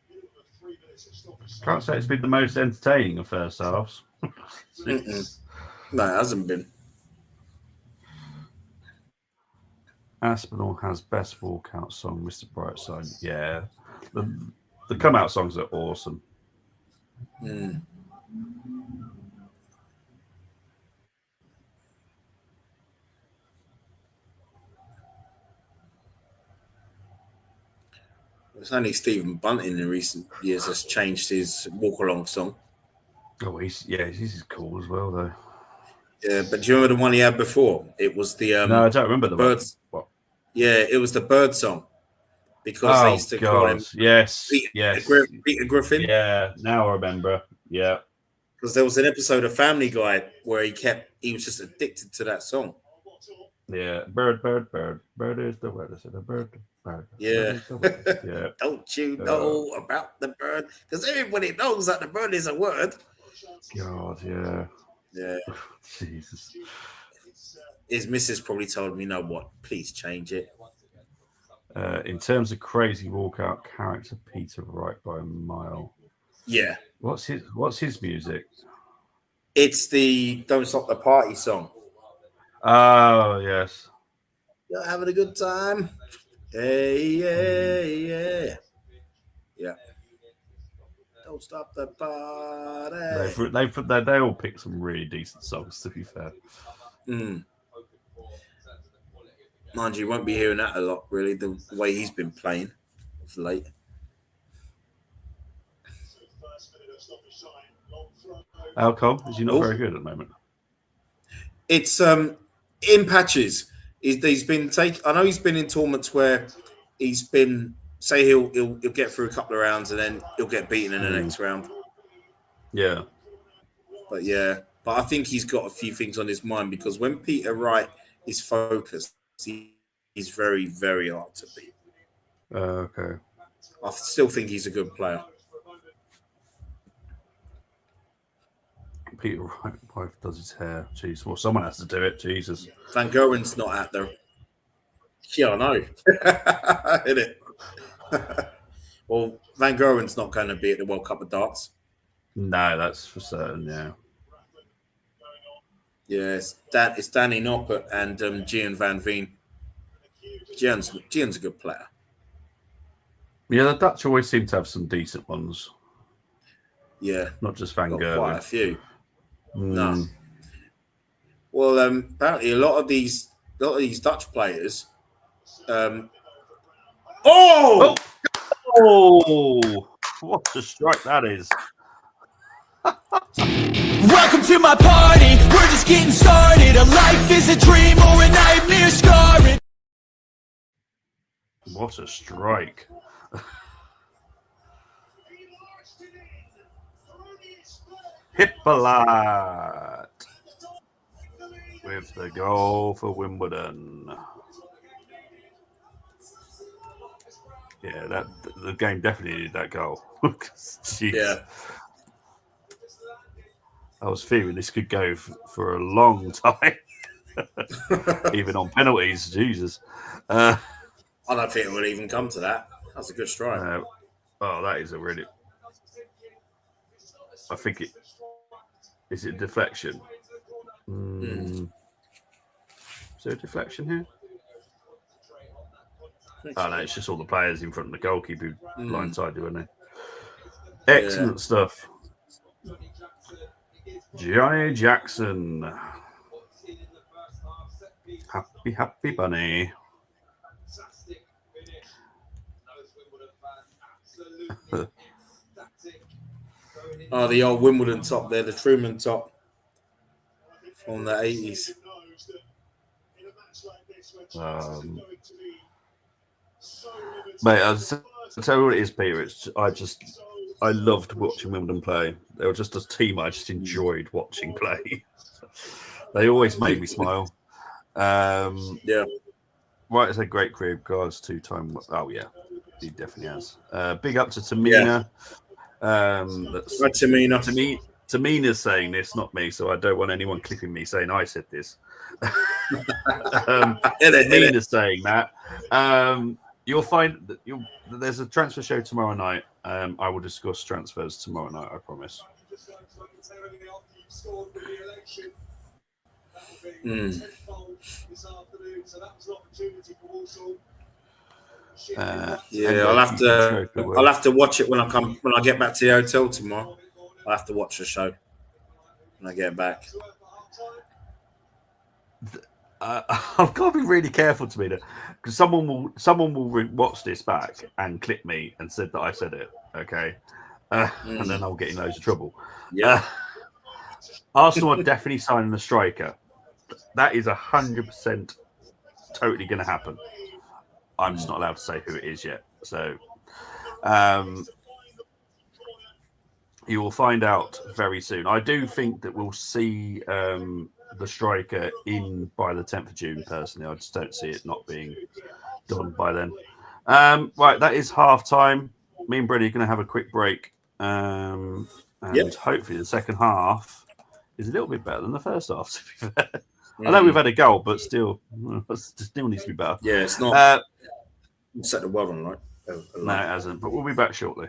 Minimum of 3 minutes of stoppage. Can't say it's been the most entertaining of first halves. No, it hasn't been. Aspinall has best walkout song, Mr. Brightside. Yeah, the come out songs are awesome. It's only Stephen Bunting in recent years has changed his walk along song. Oh, he's cool as well, though. Yeah, but do you remember the one he had before? It was the no, I don't remember the birds. What? Yeah, it was the bird song because they used to call him Peter Griffin. Yeah, now I remember. Yeah, because there was an episode of Family Guy where he was just addicted to that song. Yeah, bird is the word. I said a bird. Yeah. Yeah. Don't you know about the bird? Because everybody knows that the bird is a word. God, yeah. Yeah. Jesus. His missus probably told him, you know what, please change it. In terms of crazy walkout character, Peter right by a mile. Yeah. What's his music? It's the Don't Stop the Party song. Oh, yes. You're having a good time. Hey, yeah. Yeah. Don't stop the party. They all pick some really decent songs, to be fair. Mind you won't be hearing that a lot, really, the way he's been playing of late. How come? Is he not very good at the moment? It's in patches. He's been I know he's been in tournaments where he's been he'll get through a couple of rounds and then he'll get beaten in the next round. Yeah. But I think he's got a few things on his mind because when Peter Wright is focused, he's very, very hard to beat. Okay. I still think he's a good player. Peter Wright wife does his hair. Jeez, well, someone has to do it. Jesus. Van Goren's not out there. Yeah, I know. Isn't it? Well, Van Goren's not going to be at the World Cup of Darts. No, that's for certain. Yeah. Yeah, it's Danny Noppert and Gian Van Veen. Gian's a good player. Yeah, the Dutch always seem to have some decent ones. Yeah, not just Van Gerwen. Quite a few. No. Well, apparently a lot of these Dutch players. Oh! What a strike that is! Welcome to my party. We're just getting started. A life is a dream or a nightmare scarring. What a strike! Hippolyte with the goal for Wimbledon. Yeah, the game definitely needed that goal. Jeez. Yeah. I was fearing this could go for a long time, even on penalties. Jesus. I don't think it would even come to that. That's a good strike. That is a really. I think it. Is it deflection? Is there a deflection here? Oh, no, it's just all the players in front of the goalkeeper who blindsided, weren't they? Excellent stuff. Johnny Jackson. Happy, happy bunny. Fantastic finish. Those Wimbledon fans absolutely ecstatic. Going in. Oh, the old Wimbledon top there, the Truman top from the 80s. Knows that in a match like this, where chances are going to be so limited. Mate, I'll tell you what it is, Peter. I loved watching Wimbledon play. They were just a team I just enjoyed watching play. They always made me smile. Yeah. Right, it's a great career, guys. 2-time. Oh yeah, he definitely has. Big up to Tamina. That's Right, Tamina. Tamina's saying this, not me, so I don't want anyone clipping me saying I said this. Tamina's saying that. You'll find that there's a transfer show tomorrow night. I will discuss transfers tomorrow night, I promise. Yeah, I'll have to watch it when I get back to the hotel tomorrow. I'll have to watch the show when I get back. I've got to be really careful, Tamina, because someone will watch this back and clip me and said that I said it. Okay, and then I'll get in loads of trouble. Yeah. Arsenal are definitely signing a striker. That is 100% totally going to happen. I'm just not allowed to say who it is yet. So you will find out very soon. I do think that we'll see the striker in by the 10th of June, personally. I just don't see it not being done by then. Right, that is half time. Me and Brady are going to have a quick break. And hopefully the second half is a little bit better than the first half, to be fair. I know we've had a goal, but still needs to be better. Yeah, it's not set the weather on, right? No, it hasn't. But we'll be back shortly.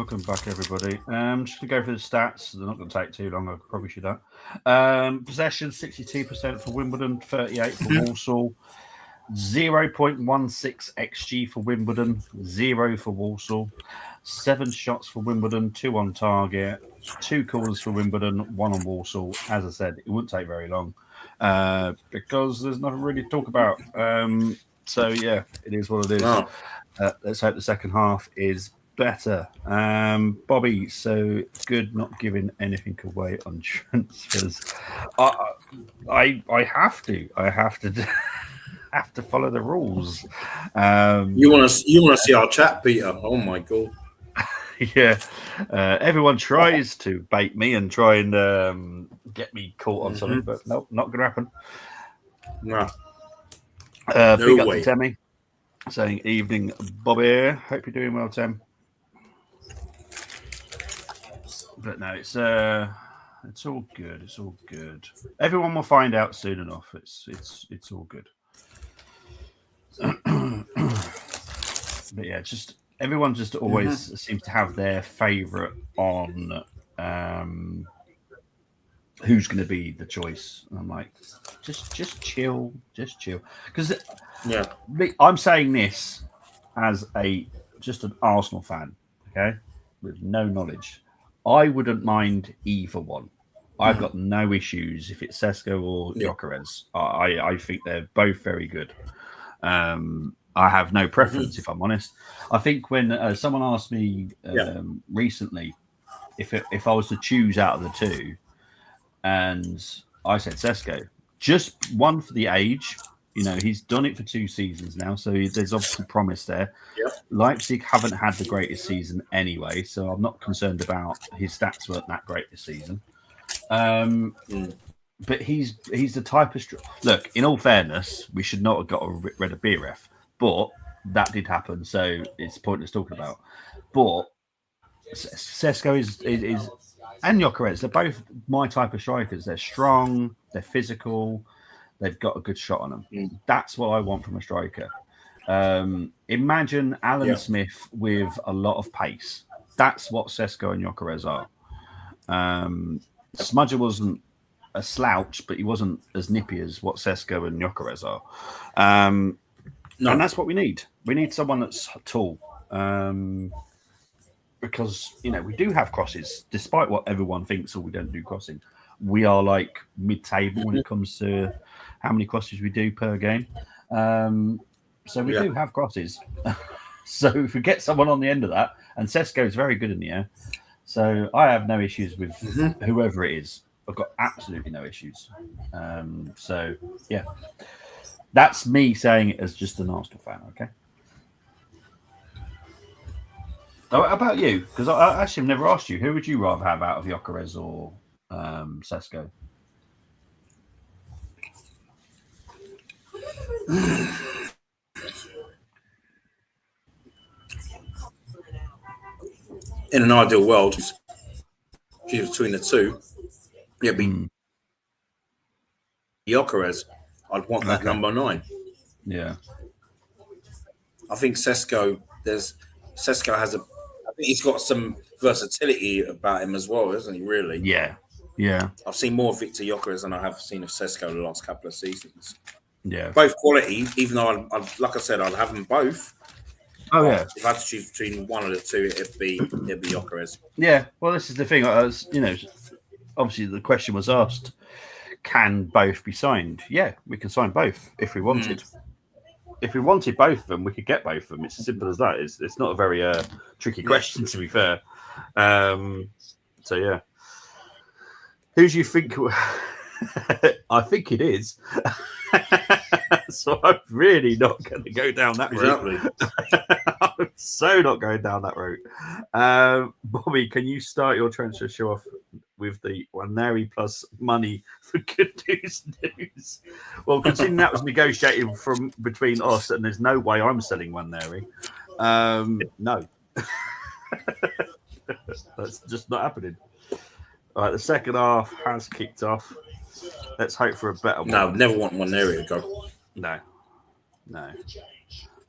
welcome back, everybody. Just going to go through the stats. They're not going to take too long. I probably should have. Possession 62% for Wimbledon, 38 for Walsall, 0.16 xG for Wimbledon, 0 for Walsall, 7 shots for Wimbledon, 2 on target, 2 corners for Wimbledon, 1 on Walsall. As I said, it wouldn't take very long because there's nothing really to talk about. So yeah, it is what it is. Oh. Let's hope the second half is better. Bobby, so good not giving anything away on transfers. I have to have to follow the rules. You want to see our chat, Peter? Oh my god! Yeah, everyone tries to bait me and try and get me caught on something, but nope, not going to happen. No, big up way. to Temmie saying evening, Bobby. Hope you're doing well, Tem. But no, it's all good. It's all good. Everyone will find out soon enough. It's all good. But yeah, just everyone just always seems to have their favourite on who's going to be the choice. And I'm like, just chill, because I'm saying this as just an Arsenal fan, okay, with no knowledge. I wouldn't mind either one. I've got no issues if it's Sesko or Gyökeres. I think they're both very good. I have no preference, if I'm honest. I think when someone asked me recently if I was to choose out of the two, and I said Sesko, just one for the age. You know, he's done it for 2 seasons now, so there's obviously promise there. Yeah. Leipzig haven't had the greatest season anyway, so I'm not concerned about his stats weren't that great this season. But he's the type of look. In all fairness, we should not have got rid of BRF, but that did happen, so it's pointless talking about. But Sesko is and Gyökeres, they're both my type of strikers. They're strong, they're physical, they've got a good shot on them. That's what I want from a striker. Imagine Alan Smith with a lot of pace. That's what Sesko and Gyökeres are. Smudger wasn't a slouch, but he wasn't as nippy as what Sesko and Gyökeres are. And that's what we need. We need someone that's tall. Because, you know, we do have crosses, despite what everyone thinks, or we don't do crossing. We are like mid-table when it comes to how many crosses we do per game. So we do have crosses. So if we get someone on the end of that, and Sesko is very good in the air, so I have no issues with whoever it is. I've got absolutely no issues. So, yeah. That's me saying it as just an Arsenal fan, okay? How about you? Because I actually have never asked you. Who would you rather have out of Gyökeres or Sesko? In an ideal world, choose between the two. It'd be Gyökeres. I'd want that number 9. Yeah. I think Sesko has I think he's got some versatility about him as well, isn't he, really? Yeah. I've seen more of Victor Gyökeres than I have seen of Sesko the last couple of seasons. Yeah. Both quality, even though, like I said, I'd have them both. Oh, yeah. If I had to choose between one of the two, it'd be Gyökeres. Yeah. Well, this is the thing. Obviously the question was asked, can both be signed? Yeah, we can sign both if we wanted. If we wanted both of them, we could get both of them. It's as simple as that. It's not a very tricky question, to be fair. So, yeah. Who do you think? I think it is. So I'm really not going to go down that route. I'm so not going down that route. Bobby, can you start your transfer show off with the Waneri plus money for good news? Well, considering that was negotiated from between us, and there's no way I'm selling Waneri. No. That's just not happening. All right, the second half has kicked off. Let's hope for a better one. No, never want Waneri to go. No.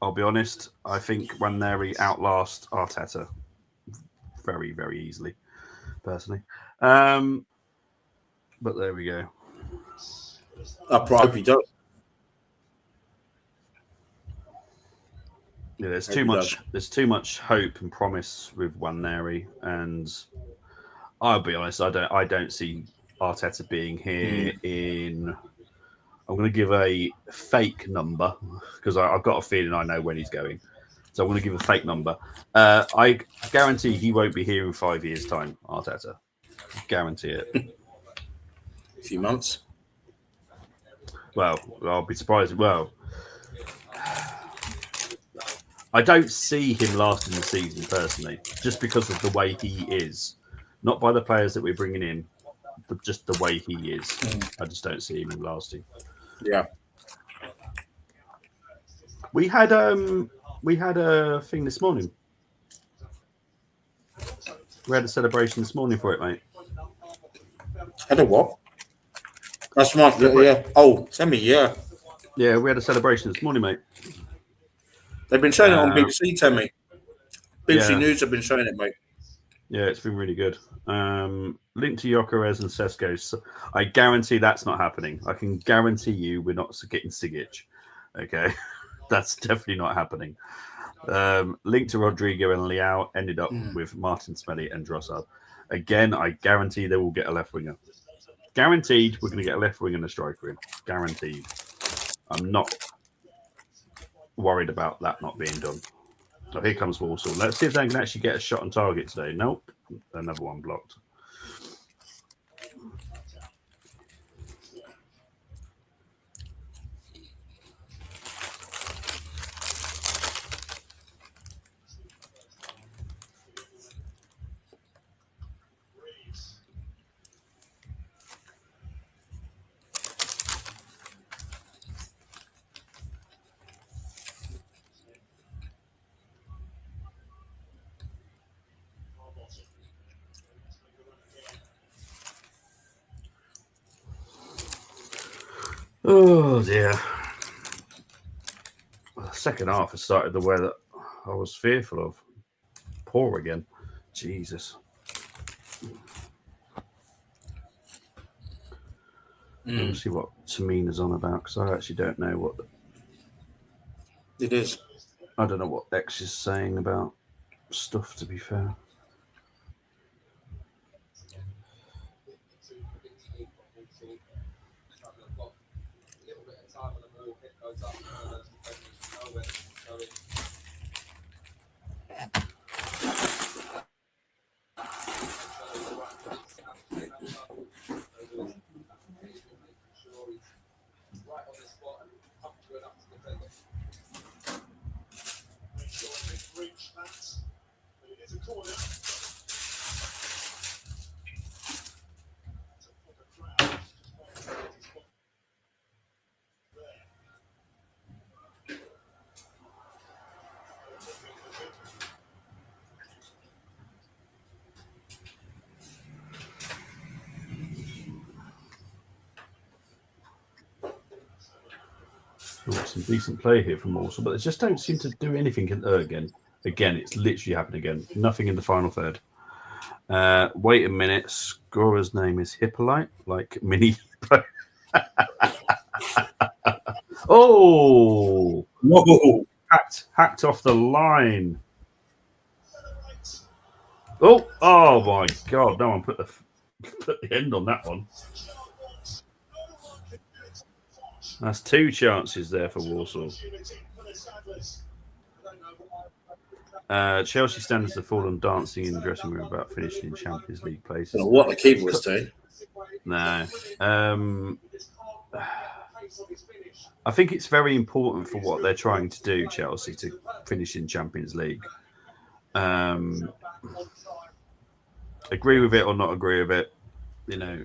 I'll be honest. I think Waneri outlasts Arteta very, very easily, personally. But there we go. I hope he does. Yeah, there's Hope too he much. does. There's too much hope and promise with Nwaneri, and I'll be honest. I don't see Arteta being here in. I'm going to give a fake number because I've got a feeling I know when he's going. So I'm going to give a fake number. I guarantee he won't be here in 5 years' time, Arteta. Guarantee it. A few months. Well, I'll be surprised. Well, I don't see him lasting the season personally, just because of the way he is. Not by the players that we're bringing in, but just the way he is. I just don't see him lasting. Yeah. We had a thing this morning. We had a celebration this morning for it, mate. Had a what? That's right. Yeah. Oh, Sammy. Yeah. Yeah, we had a celebration this morning, mate. They've been showing it on BBC, Tammy. BBC yeah. News have been showing it, mate. Yeah, it's been really good. Linked to Gyökeres and Sesko. So I guarantee that's not happening. I can guarantee you we're not getting Sigic. Okay, that's definitely not happening. Linked to Rodrigo and Leao ended up with Martin Smelly and Drossard. Again, I guarantee they will get a left winger. Guaranteed we're going to get a left wing and a striker in. Guaranteed. I'm not worried about that not being done. Oh, here comes Walsall. Let's see if they can actually get a shot on target today. Nope. Another one blocked. Oh dear. The second half has started the way that I was fearful of. Poor again. Jesus. Let's see what Tamina's on about because I actually don't know what It is. I don't know what X is saying about stuff, to be fair. Some decent play here from Walsall, but they just don't seem to do anything again. Again, it's literally happened again. Nothing in the final third. Wait a minute. Scorer's name is Hippolyte, like Mini. Oh! Whoa! Hacked off the line. Oh my God! No one put the end on that one. That's two chances there for Walsall. Chelsea standards have fallen dancing in the dressing room about finishing in Champions League places. What the keeper was doing? No. I think it's very important for what they're trying to do, Chelsea, to finish in Champions League. Agree with it or not agree with it, you know,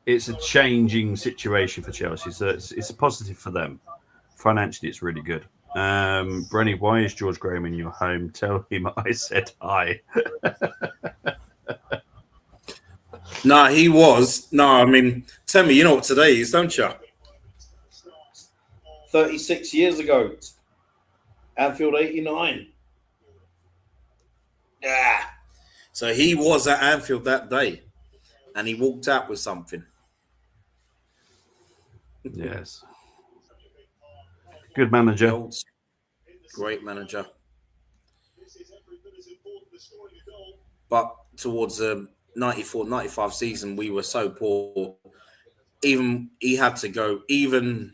it's a changing situation for Chelsea, so it's a positive for them. Financially, it's really good. Brenny, why is George Graham in your home? Tell him I said hi. No, he was. No, I mean, tell me, you know what today is, don't you? 36 years ago. Anfield 89. Yeah. So he was at Anfield that day, and he walked out with something. Yes. Good manager. Great manager. But towards the 94-95 season, we were so poor. Even he had to go. Even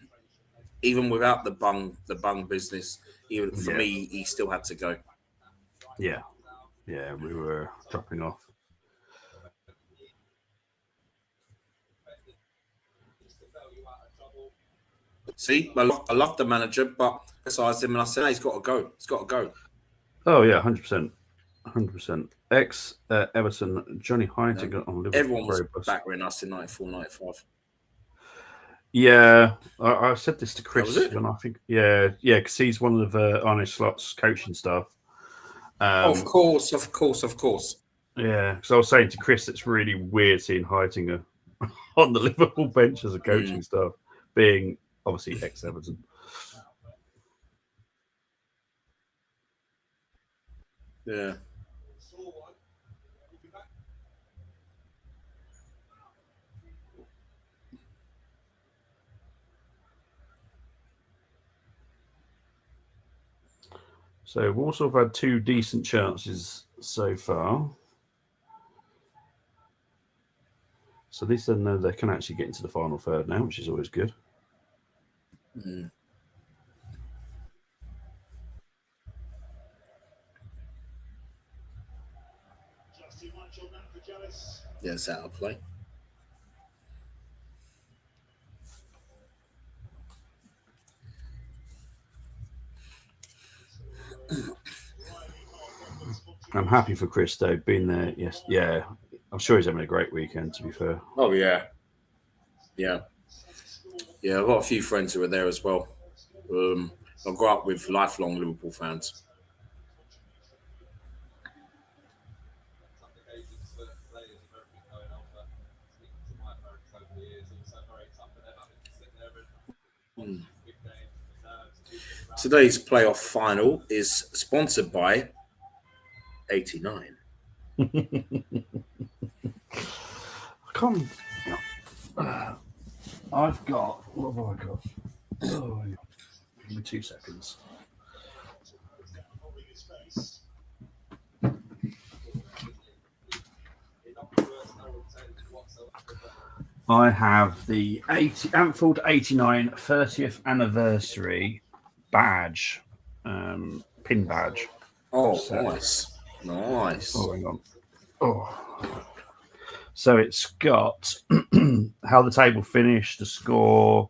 without the bung business, even for me, he still had to go. Yeah. Yeah, we were dropping off. See, I love the manager, but I criticized him and I said, hey, he's got to go. He's got to go. Oh, yeah, 100%. 100%. Everton, Johnny Heitinga on Liverpool. Everyone was backering us in 94, 95. Yeah, I said this to Chris. Was it? And I think, yeah, because he's one of Arne Slot's coaching staff. Of course. Yeah, because I was saying to Chris, it's really weird seeing Heitinga on the Liverpool bench as a coaching staff, being obviously ex-Everton. Yeah. So Walsall have had 2 decent chances so far. So at least they know they can actually get into the final third now, which is always good. Yeah, it's out of play. I'm happy for Chris though, being there. Yes, yeah. I'm sure he's having a great weekend. To be fair. Oh yeah. I've got a few friends who are there as well. I grew up with lifelong Liverpool fans. Today's playoff final is sponsored by 89. I've got. What have I got? Oh, give me 2 seconds. I have the Anfield 89 30th anniversary badge, pin badge. Oh, so, nice. Oh, hang on. Oh. So it's got how the table finished, the score,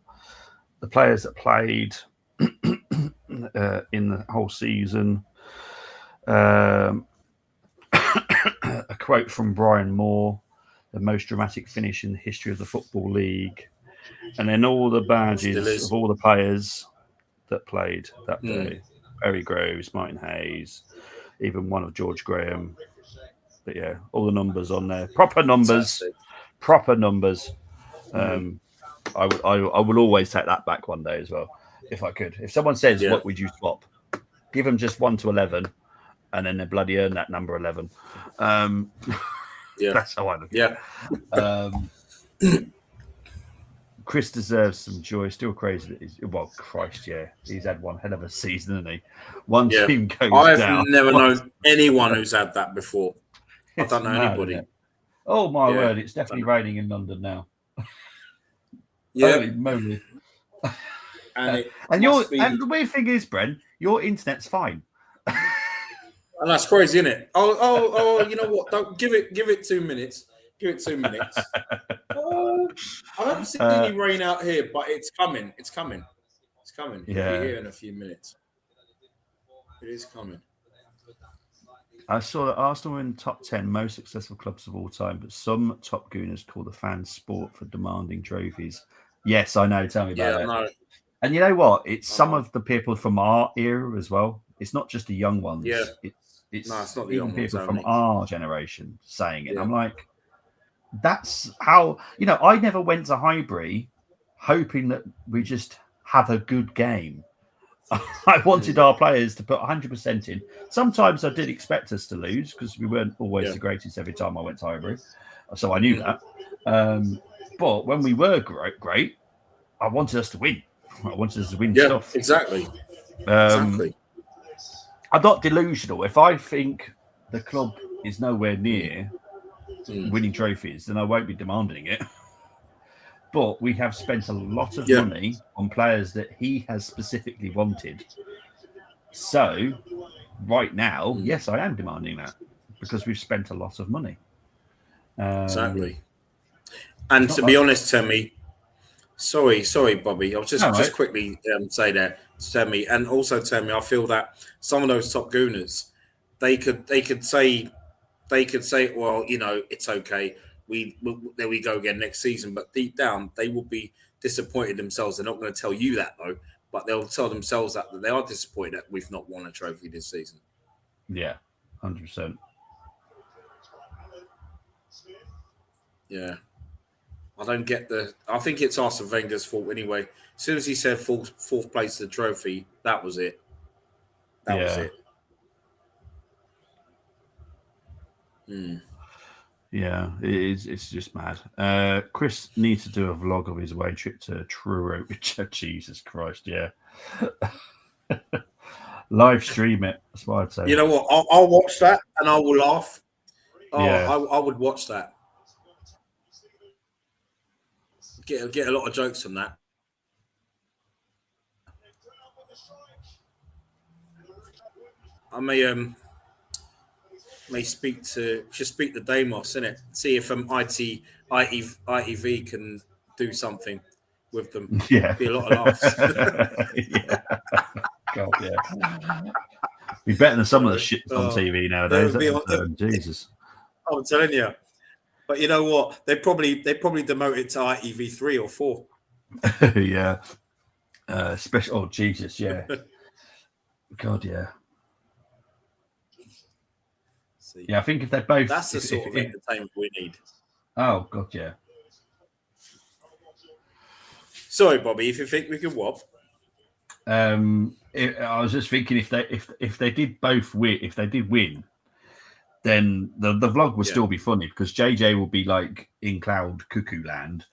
the players that played in the whole season. A quote from Brian Moore, the most dramatic finish in the history of the Football League. And then all the badges of all the players that played that day. Barry Groves, Martin Hayes, even one of George Graham. But yeah, all the numbers on there. Proper numbers. I will always take that back one day as well, if I could. If someone says, what would you swap? Give them just 1 to 11, and then they bloody earn that number 11. That's how I look at it. Chris deserves some joy. Still crazy that he's had one hell of a season, hasn't he? One team goes down. I've never known anyone who's had that before. I don't know anybody. Oh my word! It's definitely raining in London now. Holy moly! And the weird thing is, Brent, your internet's fine. And that's crazy, isn't it? Oh! You know what? Don't give it 2 minutes. Give it 2 minutes. I don't see any rain out here, but it's coming. It's coming. It'll be here in a few minutes. It is coming. I saw that Arsenal were in the top 10 most successful clubs of all time, but some top gooners call the fans sport for demanding trophies. Yes, I know. Tell me about it. No. And you know what? It's some of the people from our era as well. It's not just the young ones. Yeah. It's not the young people ones from our generation saying it. Yeah. I'm like, that's how, I never went to Highbury hoping that we just have a good game. I wanted our players to put 100% in. Sometimes I did expect us to lose because we weren't always the greatest every time I went to Highbury. So I knew that. But when we were great, I wanted us to win. I wanted us to win stuff. Exactly. Exactly. I'm not delusional. If I think the club is nowhere near winning trophies, then I won't be demanding it. But we have spent a lot of money on players that he has specifically wanted. So right now, yes, I am demanding that because we've spent a lot of money. Exactly. And to be honest, Temi, sorry, Bobby. I'll just quickly say that, Temi, and also Temi, I feel that some of those top gooners, they could say, well, it's okay. There we go again next season. But deep down, they will be disappointed themselves. They're not going to tell you that though, but they'll tell themselves that they are disappointed that we've not won a trophy this season. Yeah, 100%. Yeah. I don't get I think it's Arsene Wenger's fault anyway. As soon as he said fourth place of the trophy, that was it. That was it. Yeah, it is. It's just mad. Chris needs to do a vlog of his away trip to Truro. Jesus Christ, yeah. Live stream it. That's what I'd say. You know what? I'll watch that and I will laugh. Oh, yeah. I would watch that. Get a lot of jokes from that. I may speak to Damos, innit? See if ITV can do something with them. Yeah, be a lot of laughs. Yeah. God, yeah. Be better than some of the shit on TV nowadays. Jesus, I'm telling you. But you know what? They probably demote it to ITV3 or 4. Yeah. Special. Oh Jesus, yeah. God, yeah. See, yeah, I think if they're both, that's the sort of entertainment we need. Oh God, yeah. Sorry, Bobby. If you think we could what? I was just thinking if they did both win, if they did win, then the vlog would still be funny because JJ will be like in cloud cuckoo land,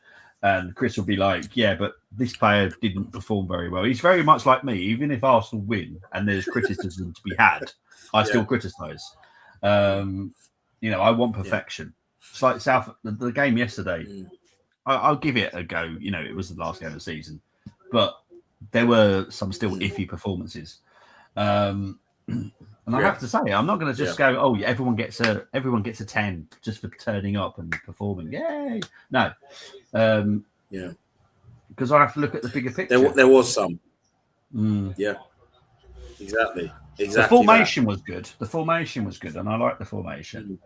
and Chris will be like, yeah, but this player didn't perform very well. He's very much like me. Even if Arsenal win and there's criticism to be had, I still criticise. I want perfection. It's like the game yesterday. I'll give it a go. It was the last game of the season, but there were some still iffy performances. And I have to say, I'm not going to just go, oh, yeah, everyone gets a 10 just for turning up and performing. Yay! No. Because I have to look at the bigger picture. There was some. Yeah. Exactly. The formation was good. The formation was good, and I like the formation.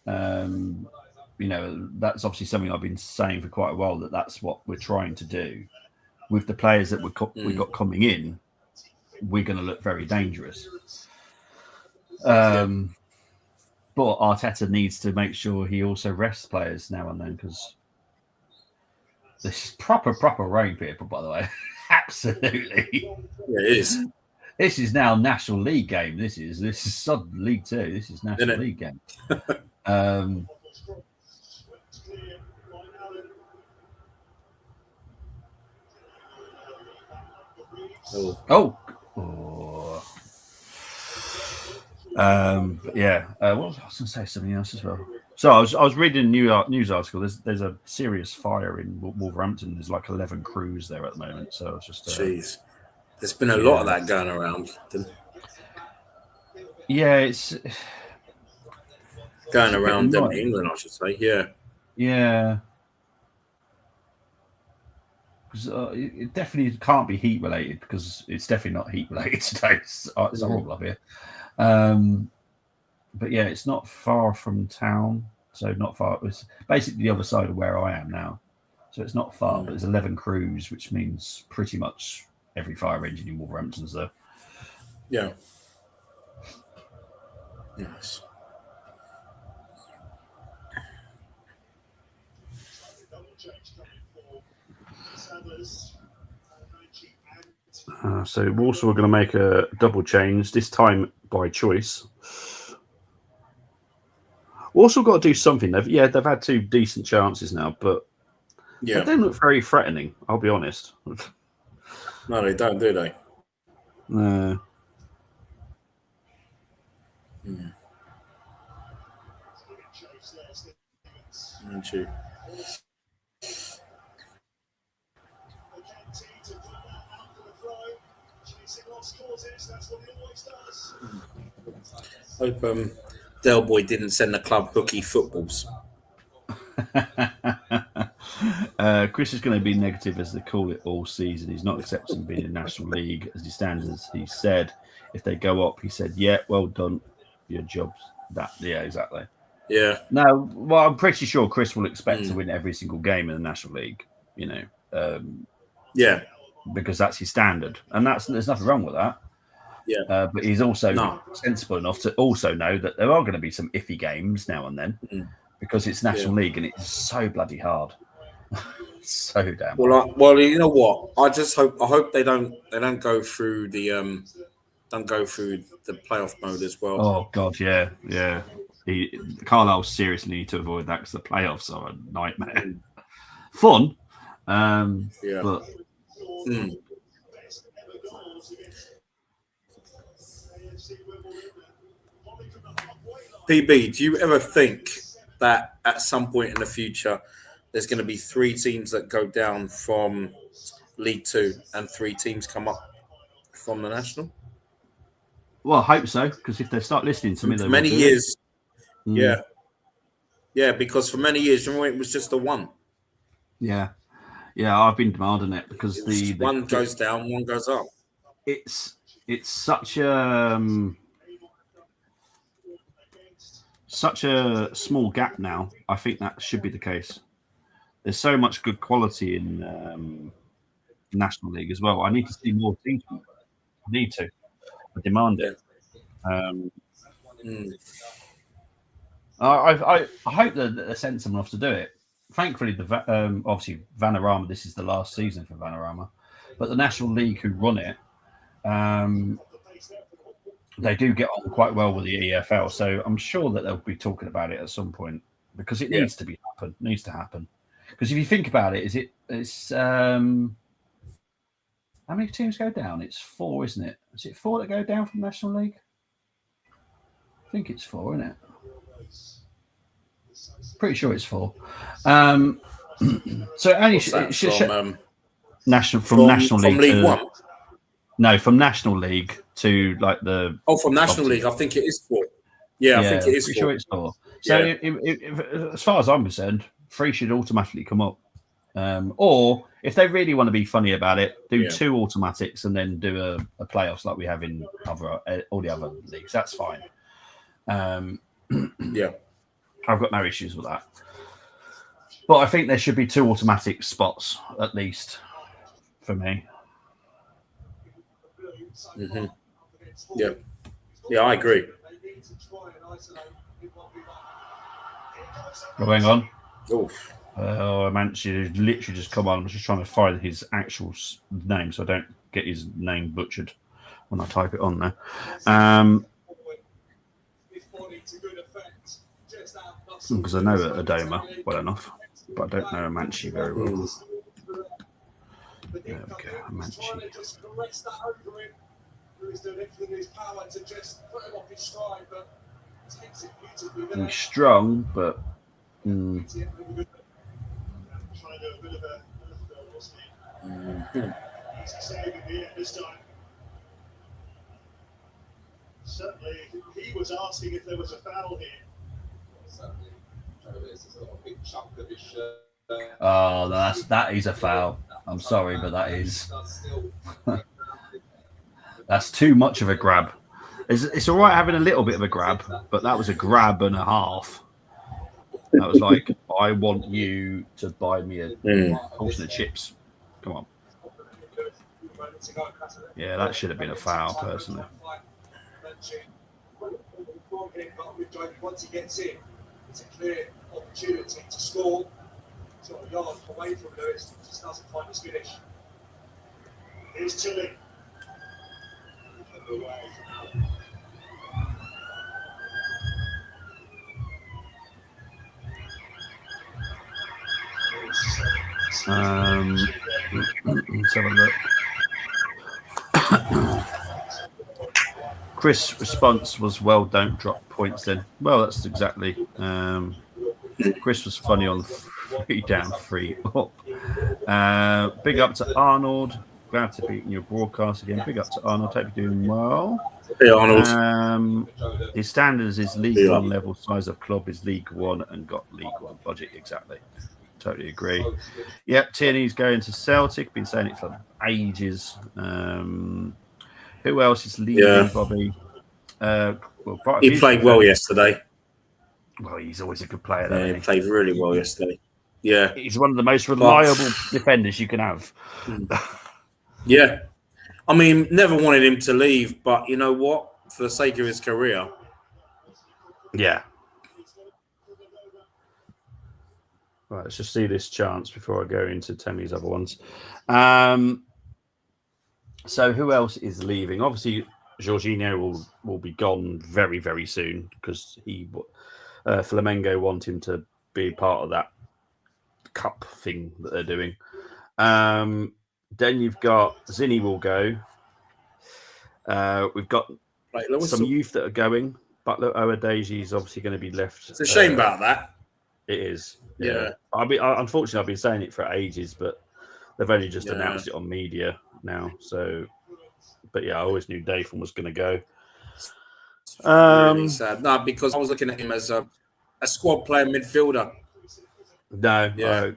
That's obviously something I've been saying for quite a while, that's what we're trying to do. With the players that we got coming in, we're going to look very dangerous. But Arteta needs to make sure he also rests players now and then, because this is proper rain people, by the way. Absolutely. Yeah, it is. This is now National League game. This is Southern League 2. This is National League game. Yeah. What was I going to say? Something else as well. So I was reading a news article. There's a serious fire in Wolverhampton. There's like 11 crews there at the moment. So it's just. Jeez, there's been a lot of that going around. Yeah, it's going around England, I should say. Yeah. Yeah. Because it definitely can't be heat related, because it's definitely not heat related today. It's horrible up here. But yeah, it's not far from town, so not far. It's basically the other side of where I am now, so it's not far. But there's 11 crews, which means pretty much every fire engine in Wolverhampton's there. Yeah. Yes. So Walsall are going to make a double change, this time by choice. Walsall got to do something. They've had 2 decent chances now, but Yeah. they don't look very threatening, I'll be honest. No, they don't, do they? No. Aren't you? Hope Del Boy didn't send the club hooky footballs. Chris is going to be negative, as they call it, all season. He's not accepting being in the National League as he stands. As he said, if they go up, he said, "Yeah, well done, your job's that." Yeah, exactly. Yeah. No, well, I'm pretty sure Chris will expect to win every single game in the National League. Yeah. Because that's his standard, and there's nothing wrong with that. Yeah. But he's also sensible enough to also know that there are going to be some iffy games now and then, because it's National League and it's so bloody hard. So damn. Well, you know what? I hope they don't go through the playoff mode as well. Oh God, yeah. Carlisle seriously need to avoid that because the playoffs are a nightmare. Fun, but. PB, do you ever think that at some point in the future there's going to be 3 teams that go down from League 2 and 3 teams come up from the National? Well, I hope so, because if they start listening to me, for many years, because for many years, remember it was just the one. Yeah, I've been demanding it because the one goes down, one goes up. It's such a small gap now. I think that should be the case. There's so much good quality in National League as well. I need to see more teams. I need to. I demand it. I hope that they're sensible enough to do it. Thankfully, obviously Vanarama. This is the last season for Vanarama, but the National League who run it, they do get on quite well with the EFL. So I'm sure that they'll be talking about it at some point because it needs to happen. Needs to happen. Because if you think about it, it's how many teams go down? It's 4, isn't it? Is it 4 that go down from National League? I think it's 4, isn't it? Pretty sure it's 4. So only from National League League 1. No, from National League to like the. Oh, from National League, I think it is 4. Yeah, I think it is 4. Sure it's 4. So as far as I'm concerned, 3 should automatically come up. Or if they really want to be funny about it, do 2 automatics and then do a playoffs like we have in all the other leagues. That's fine. I've got no issues with that. But I think there should be 2 automatic spots at least for me. Mm-hmm. Yeah, I agree. Oh, hang on. Oof. Manchi literally just come on. I'm just trying to find his actual name so I don't get his name butchered when I type it on there. Because I know Adoma well enough, but I don't know Manchi very well. There we go, Manchi. He's strong, but. Certainly, he was asking if there was a foul here. Oh, that is a foul. I'm sorry, but that is that's too much of a grab. It's all right having a little bit of a grab, but that was a grab and a half. That was like, I want you to buy me a portion of chips. Come on. Yeah, that should have been a foul, personally. Once he gets in, it's a clear opportunity to score. So a yard away from Lewis, just doesn't find his finish. Here's Tilly. Let's have a look. Chris' response was, well, don't drop points then. Well, that's exactly. Chris was funny on 3 down, 3 up. Big up to Arnold. Glad to be in your broadcast again. Big up to Arnold. Hope you're doing well. Hey, Arnold. His standards is League One level. Size of club is League One and got League One budget. Exactly. Totally agree. Yep, Tierney's going to Celtic. Been saying it for ages. Who else is leaving, Bobby? He played well yesterday. Well, he's always a good player. Yeah, he played really well yesterday. Yeah. He's one of the most reliable defenders you can have. Yeah. I mean, never wanted him to leave, but you know what? For the sake of his career. Yeah. Right, let's just see this chance before I go into Temmie's other ones. So who else is leaving? Obviously, Jorginho will be gone very, very soon because Flamengo want him to be part of that cup thing that they're doing. Then you've got Zinni will go. We've got some youth that are going. Butler Owadeji is obviously going to be left. It's a shame about that. It is. Yeah. Unfortunately, I've been saying it for ages, but they've only just announced it on media now. So, but yeah, I always knew Dathan was going to go. Really sad. No, because I was looking at him as a squad player midfielder. No,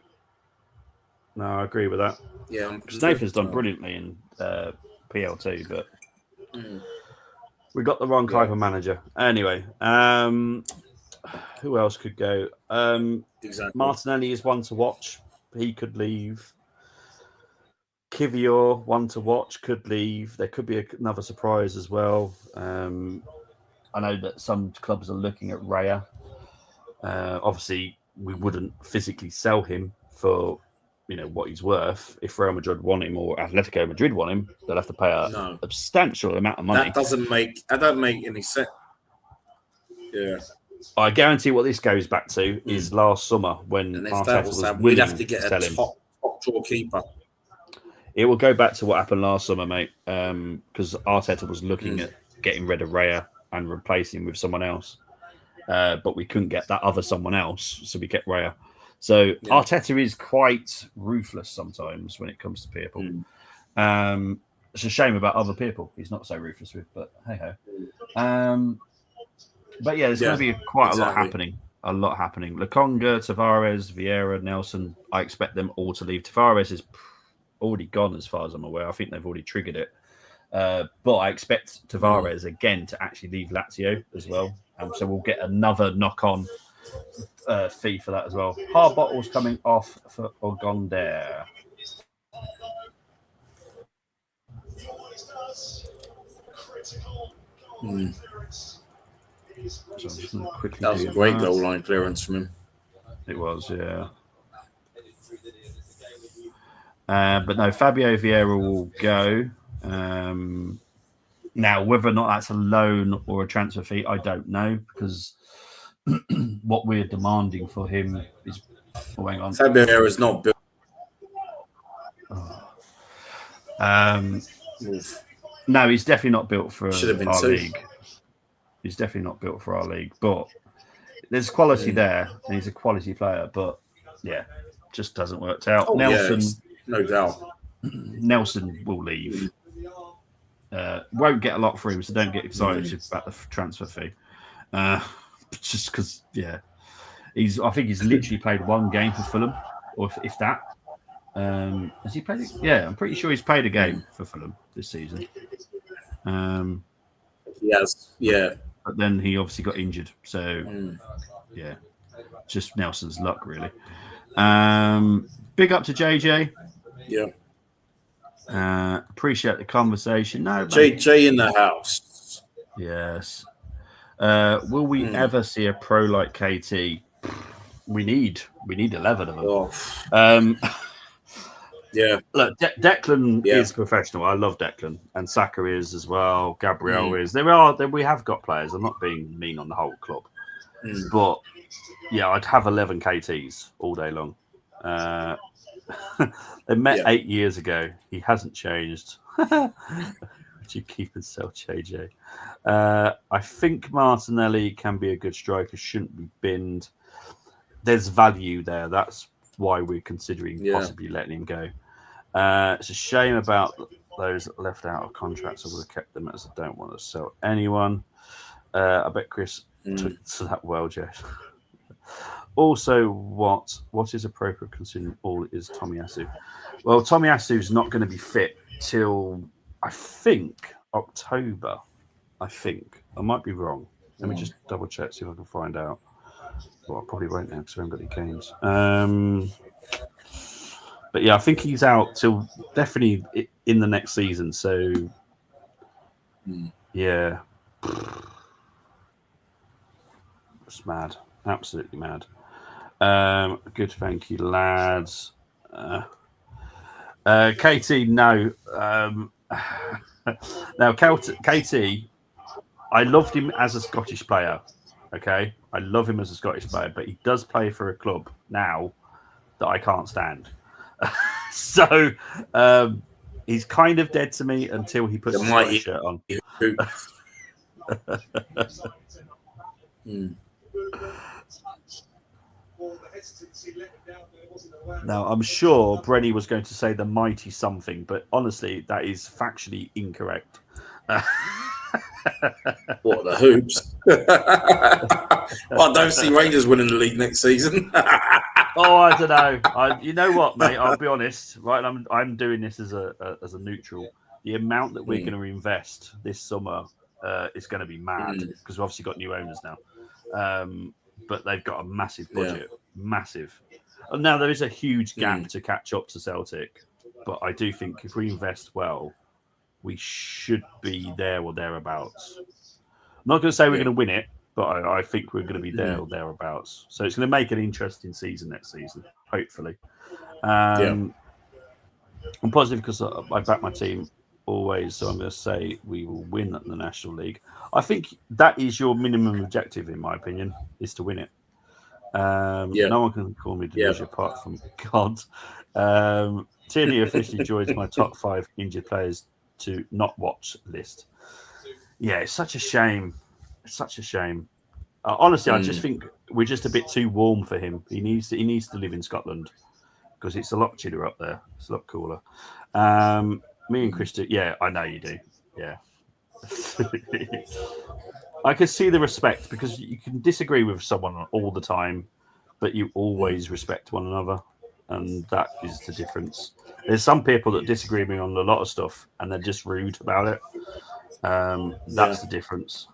I agree with that. Yeah, Nathan's done brilliantly in PL2, but we got the wrong type of manager. Anyway, who else could go? Exactly. Martinelli is one to watch. He could leave. Kivior, one to watch, could leave. There could be another surprise as well. I know that some clubs are looking at Raya. Obviously, we wouldn't physically sell him for what he's worth. If Real Madrid want him or Atletico Madrid want him, they'll have to pay a substantial amount of money. That doesn't make any sense. Yeah. I guarantee what this goes back to is last summer when Arteta was we'd have to get a top draw keeper. It will go back to what happened last summer, mate, because Arteta was looking at getting rid of Raya and replacing him with someone else. But we couldn't get that other someone else, so we kept Raya. So Arteta is quite ruthless sometimes when it comes to people. It's a shame about other people he's not so ruthless with, but hey-ho. But yeah, there's going to be quite a lot happening. A lot happening. Lokonga, Tavares, Vieira, Nelson. I expect them all to leave. Tavares is already gone as far as I'm aware. I think they've already triggered it. But I expect Tavares again to actually leave Lazio as well. So we'll get another knock-on fee for that as well. Hard bottles coming off for Ogonder. So I'm just going to quickly that was a great goal line clearance from him. It was, yeah. But no, Fabio Vieira will go. Now, whether or not that's a loan or a transfer fee, I don't know, because what we're demanding for him is... Oh, hang on. Fabio Vieira is not built. No, he's definitely not built for our two. league. He's definitely not built for our league, but there's quality there, and he's a quality player, but yeah, just hasn't worked out. Nelson, no doubt. Nelson will leave. Won't get a lot for him, so don't get excited about the transfer fee. Just because, I think he's literally played one game for Fulham, or if that. Has he played it? Yeah, I'm pretty sure he's played a game for Fulham this season. He has, yeah. But then he obviously got injured, so just Nelson's luck, really. Big up to JJ. Yeah. Appreciate the conversation. No, JJ in the house. Yes. Will we ever see a pro like KT? We need 11 of them. Yeah. Look, Declan is professional. I love Declan, and Saka is as well. Gabriel is. We have got players. I'm not being mean on the whole club, but yeah, I'd have 11 KTs all day long. They met Yeah. 8 years ago. He hasn't changed. Would you keep and sell JJ? I think Martinelli can be a good striker. Shouldn't be binned. There's value there. That's why we're considering possibly letting him go. It's a shame about those left out of contracts. I would have kept them as I don't want to sell anyone. I bet Chris took to that well, Jeff. Also, what is appropriate considering all is Tomiyasu? Well, Tomiyasu's not going to be fit till I think October. I think I might be wrong. Let me just double check, see if I can find out. Well, I probably won't now because we haven't got any games. But yeah, I think he's out till definitely in the next season. So yeah, it's mad, absolutely mad. Good, thank you, lads. Katie, no. Now, Katie, I loved him as a Scottish player. Okay, I love him as a Scottish player, but he does play for a club now that I can't stand. So he's kind of dead to me until he puts a Scottish shirt on. Now, I'm sure Brenny was going to say the mighty something, but honestly, that is factually incorrect. What, the Hoops? Well, I don't see Rangers winning the league next season. Oh, I don't know. You know what, mate? I'll be honest. Right, I'm doing this as a neutral. The amount that we're going to invest this summer is going to be mad because we've obviously got new owners now. But they've got a massive budget, massive. And now there is a huge gap to catch up to Celtic, but I do think if we invest well, we should be there or thereabouts. I'm not going to say we're going to win it, but I think we're going to be there or thereabouts. So it's going to make an interesting season next season, hopefully. I'm positive because I back my team always, so I'm going to say we will win the National League. I think that is your minimum objective, in my opinion, is to win it. No one can call me Delusion apart from God. Tierney officially joins my top 5 injured players to not watch list. Yeah, it's such a shame. It's such a shame. Honestly, I just think we're just a bit too warm for him. He needs to live in Scotland because it's a lot chiller up there. It's a lot cooler. Me and Chris do. Yeah, I know you do. Yeah. I can see the respect because you can disagree with someone all the time, but you always respect one another. And that is the difference. There's some people that disagree with me on a lot of stuff and they're just rude about it. That's the difference.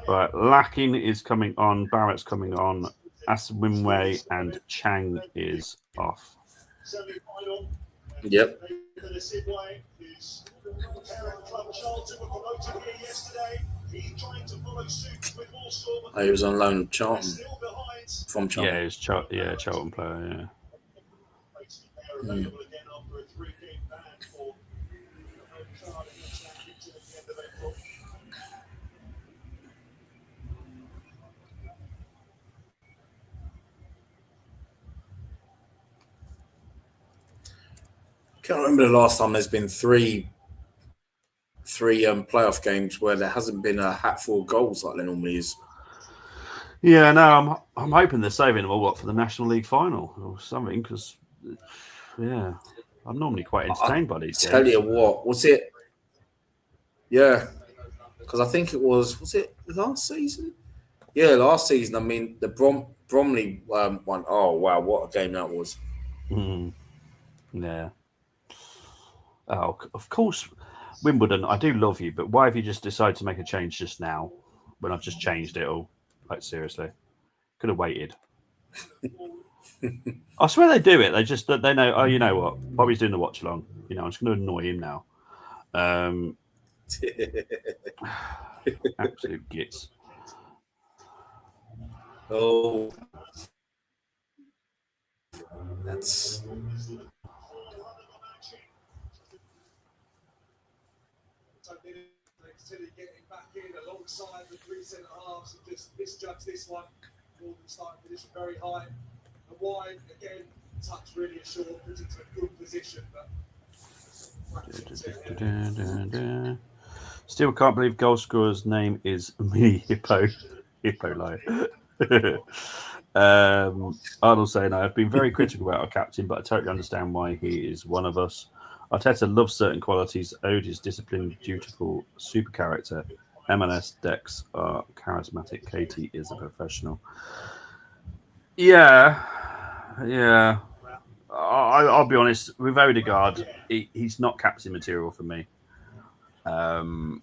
Right, Lacking is coming on, Barrett's coming on, Aswinway and Chang is off. Yep. He was on loan Charlton from Charlton. Yeah, he's Charlton player. Yeah. Can't remember the last time there's been three playoff games where there hasn't been a hatful of goals like there normally is. Yeah, no, I'm hoping they're saving them all for the National League final or something because, yeah, I'm normally quite entertained by these games. Tell you what, was it? Yeah, because I think it was it last season? Yeah, last season. I mean, the Bromley one. Oh wow, what a game that was! Yeah. Oh, of course, Wimbledon. I do love you, but why have you just decided to make a change just now when I've just changed it all? Like seriously, could have waited. I swear they do it. They know. Oh, you know what? Bobby's doing the watch along. You know, I'm just going to annoy him now. Absolute gits. Oh, that's. Getting back in alongside the 3 centre halves and just misjudged this one. Gordon starting position very high and wide again. touch really short, put into a good position. Still can't believe goal scorer's name is Mini Hippo. Hippo Lion. Arnold saying, I've been very critical about our captain, but I totally understand why he is one of us. Arteta loves certain qualities. Ode is disciplined, dutiful, super character. M&S Dex are charismatic. Katie is a professional. Yeah. I'll be honest. With Odegaard, he's not captain material for me. No.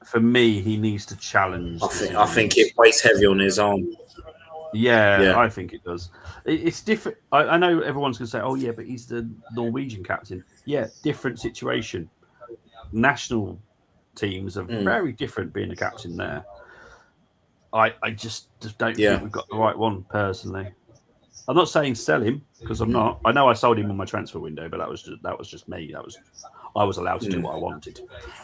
For me, he needs to challenge. I think it weighs heavy on his arm. Yeah, I think it does. It's different. I know everyone's going to say, "Oh, yeah, but he's the Norwegian captain." Yeah, different situation. National teams are very different being a captain there. I just don't think we've got the right one personally. I'm not saying sell him because I'm not. I know I sold him on my transfer window, but that was just me. I was allowed to do what I wanted,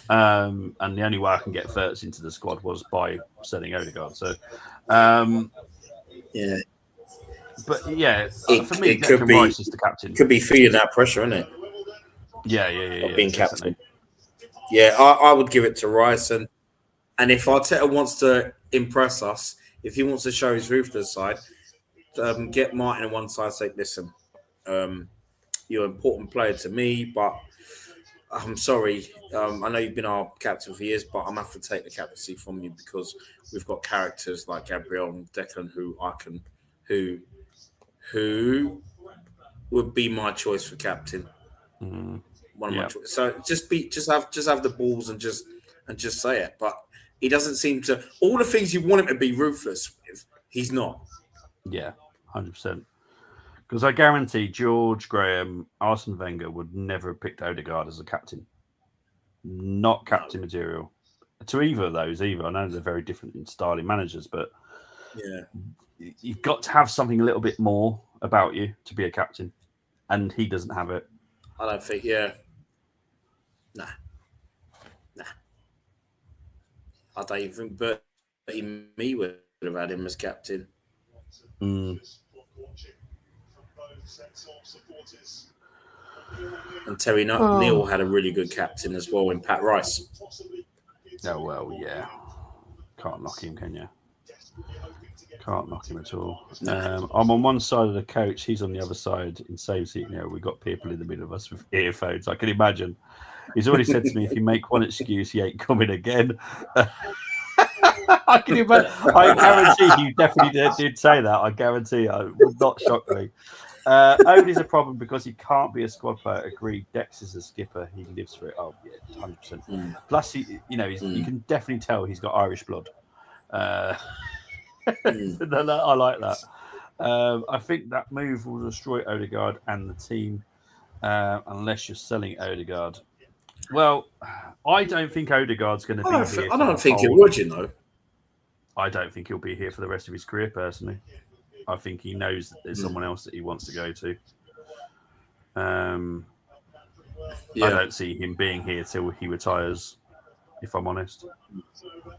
and the only way I can get Verts into the squad was by selling Odegaard. So, but for me, it could be Rice is the captain. Could be feeling that pressure, isn't it? Yeah. Being captain. Yeah, I would give it to Rice, and if Arteta wants to impress us, if he wants to show his ruthless side, get Martin on one side. Say, listen, you're an important player to me, but I'm sorry. I know you've been our captain for years, but I'm going to have to take the captaincy from you because we've got characters like Gabriel and Declan who would be my choice for captain. One of my choices. So just have the balls and just say it. But he doesn't seem to. All the things you want him to be ruthless with, he's not. Yeah, 100%. Because I guarantee George Graham, Arsene Wenger would never have picked Odegaard as a captain. Not captain material. To either of those, either. I know they're very different in style in managers, but you've got to have something a little bit more about you to be a captain. And he doesn't have it. I don't think, Nah. I don't even think me would have had him as captain. And Terry Neal had a really good captain as well in Pat Rice. Oh, well, yeah. Can't knock him, can you? Can't knock him at all. I'm on one side of the coach. He's on the other side in same seat. We've got people in the middle of us with earphones. I can imagine. He's already said to me, if you make one excuse, he ain't coming again. I can imagine. I guarantee you definitely did say that. I guarantee it would not shock me. Odie's a problem because he can't be a squad player. Agreed. Dex is a skipper. He lives for it. Oh, yeah, 100%. Plus, you can definitely tell he's got Irish blood. I like that. I think that move will destroy Odegaard and the team unless you're selling Odegaard. Well, I don't think Odegaard's going to be here. I don't think it would, I don't think he'll be here for the rest of his career, personally. I think he knows that there's someone else that he wants to go to. I don't see him being here till he retires, if I'm honest.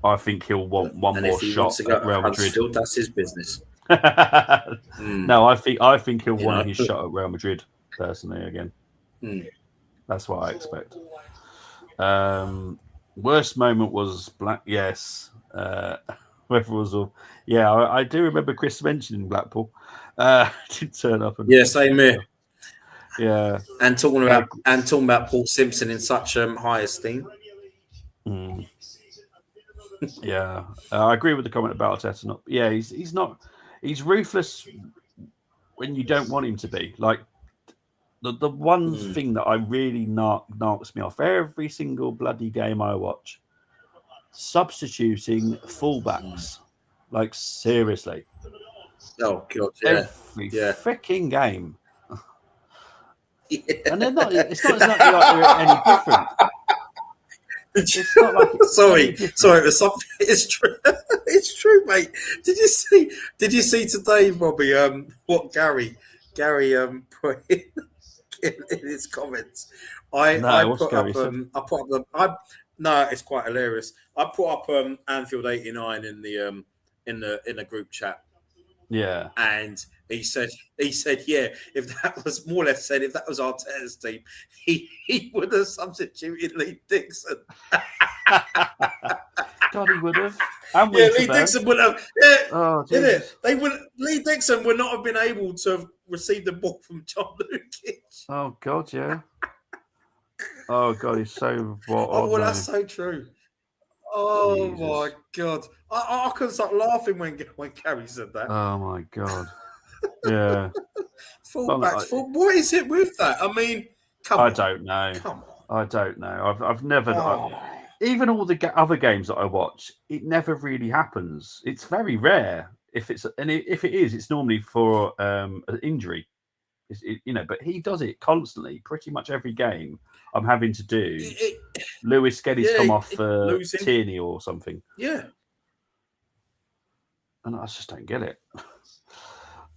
I think he'll want one more shot at Real Madrid. That's his business. No, I think he'll want his shot at Real Madrid, personally, again. That's what I expect. Worst moment was Black. Yes. Whoever was all. Yeah, I do remember Chris mentioning Blackpool. Did turn up. Same here. Yeah. And talking about Paul Simpson in such high esteem. Yeah, I agree with the comment about Arteta. He's not. He's ruthless when you don't want him to be. Like the one thing that I really knocks me off every single bloody game I watch. Substituting fullbacks, like seriously. Oh God! Every freaking game, and they're not. It's not exactly like they're any different. It's not like sorry. It's something. It's true. It's true, mate. Did you see today, Robbie? What Gary put in his comments? No, it's quite hilarious. I put up Anfield '89 in the group chat, Yeah. And he said, yeah, if that was more or less said, if that was Arteta's team, he would have substituted Lee Dixon. God, he would have. And Yeah, Lee Winterburn. Dixon would have. Yeah, Oh, isn't Jesus. it? They would. Lee Dixon would not have been able to have received the ball from John Lukic. Oh, God, yeah. Oh, God, he's so what Oh, well, on that's so true. Oh, Jesus. my God. I couldn't stop laughing when Gary said that. Oh, my God. Yeah. Fullbacks. What is it with that? I mean, come on. I don't know. Come on. I don't know. I've never... Oh. Even all the other games that I watch, it never really happens. It's very rare. If it is, it's normally for an injury. But he does it constantly. Pretty much every game, I'm having to do. Lewis Skelly's come off for Tierney or something. Yeah. And I just don't get it.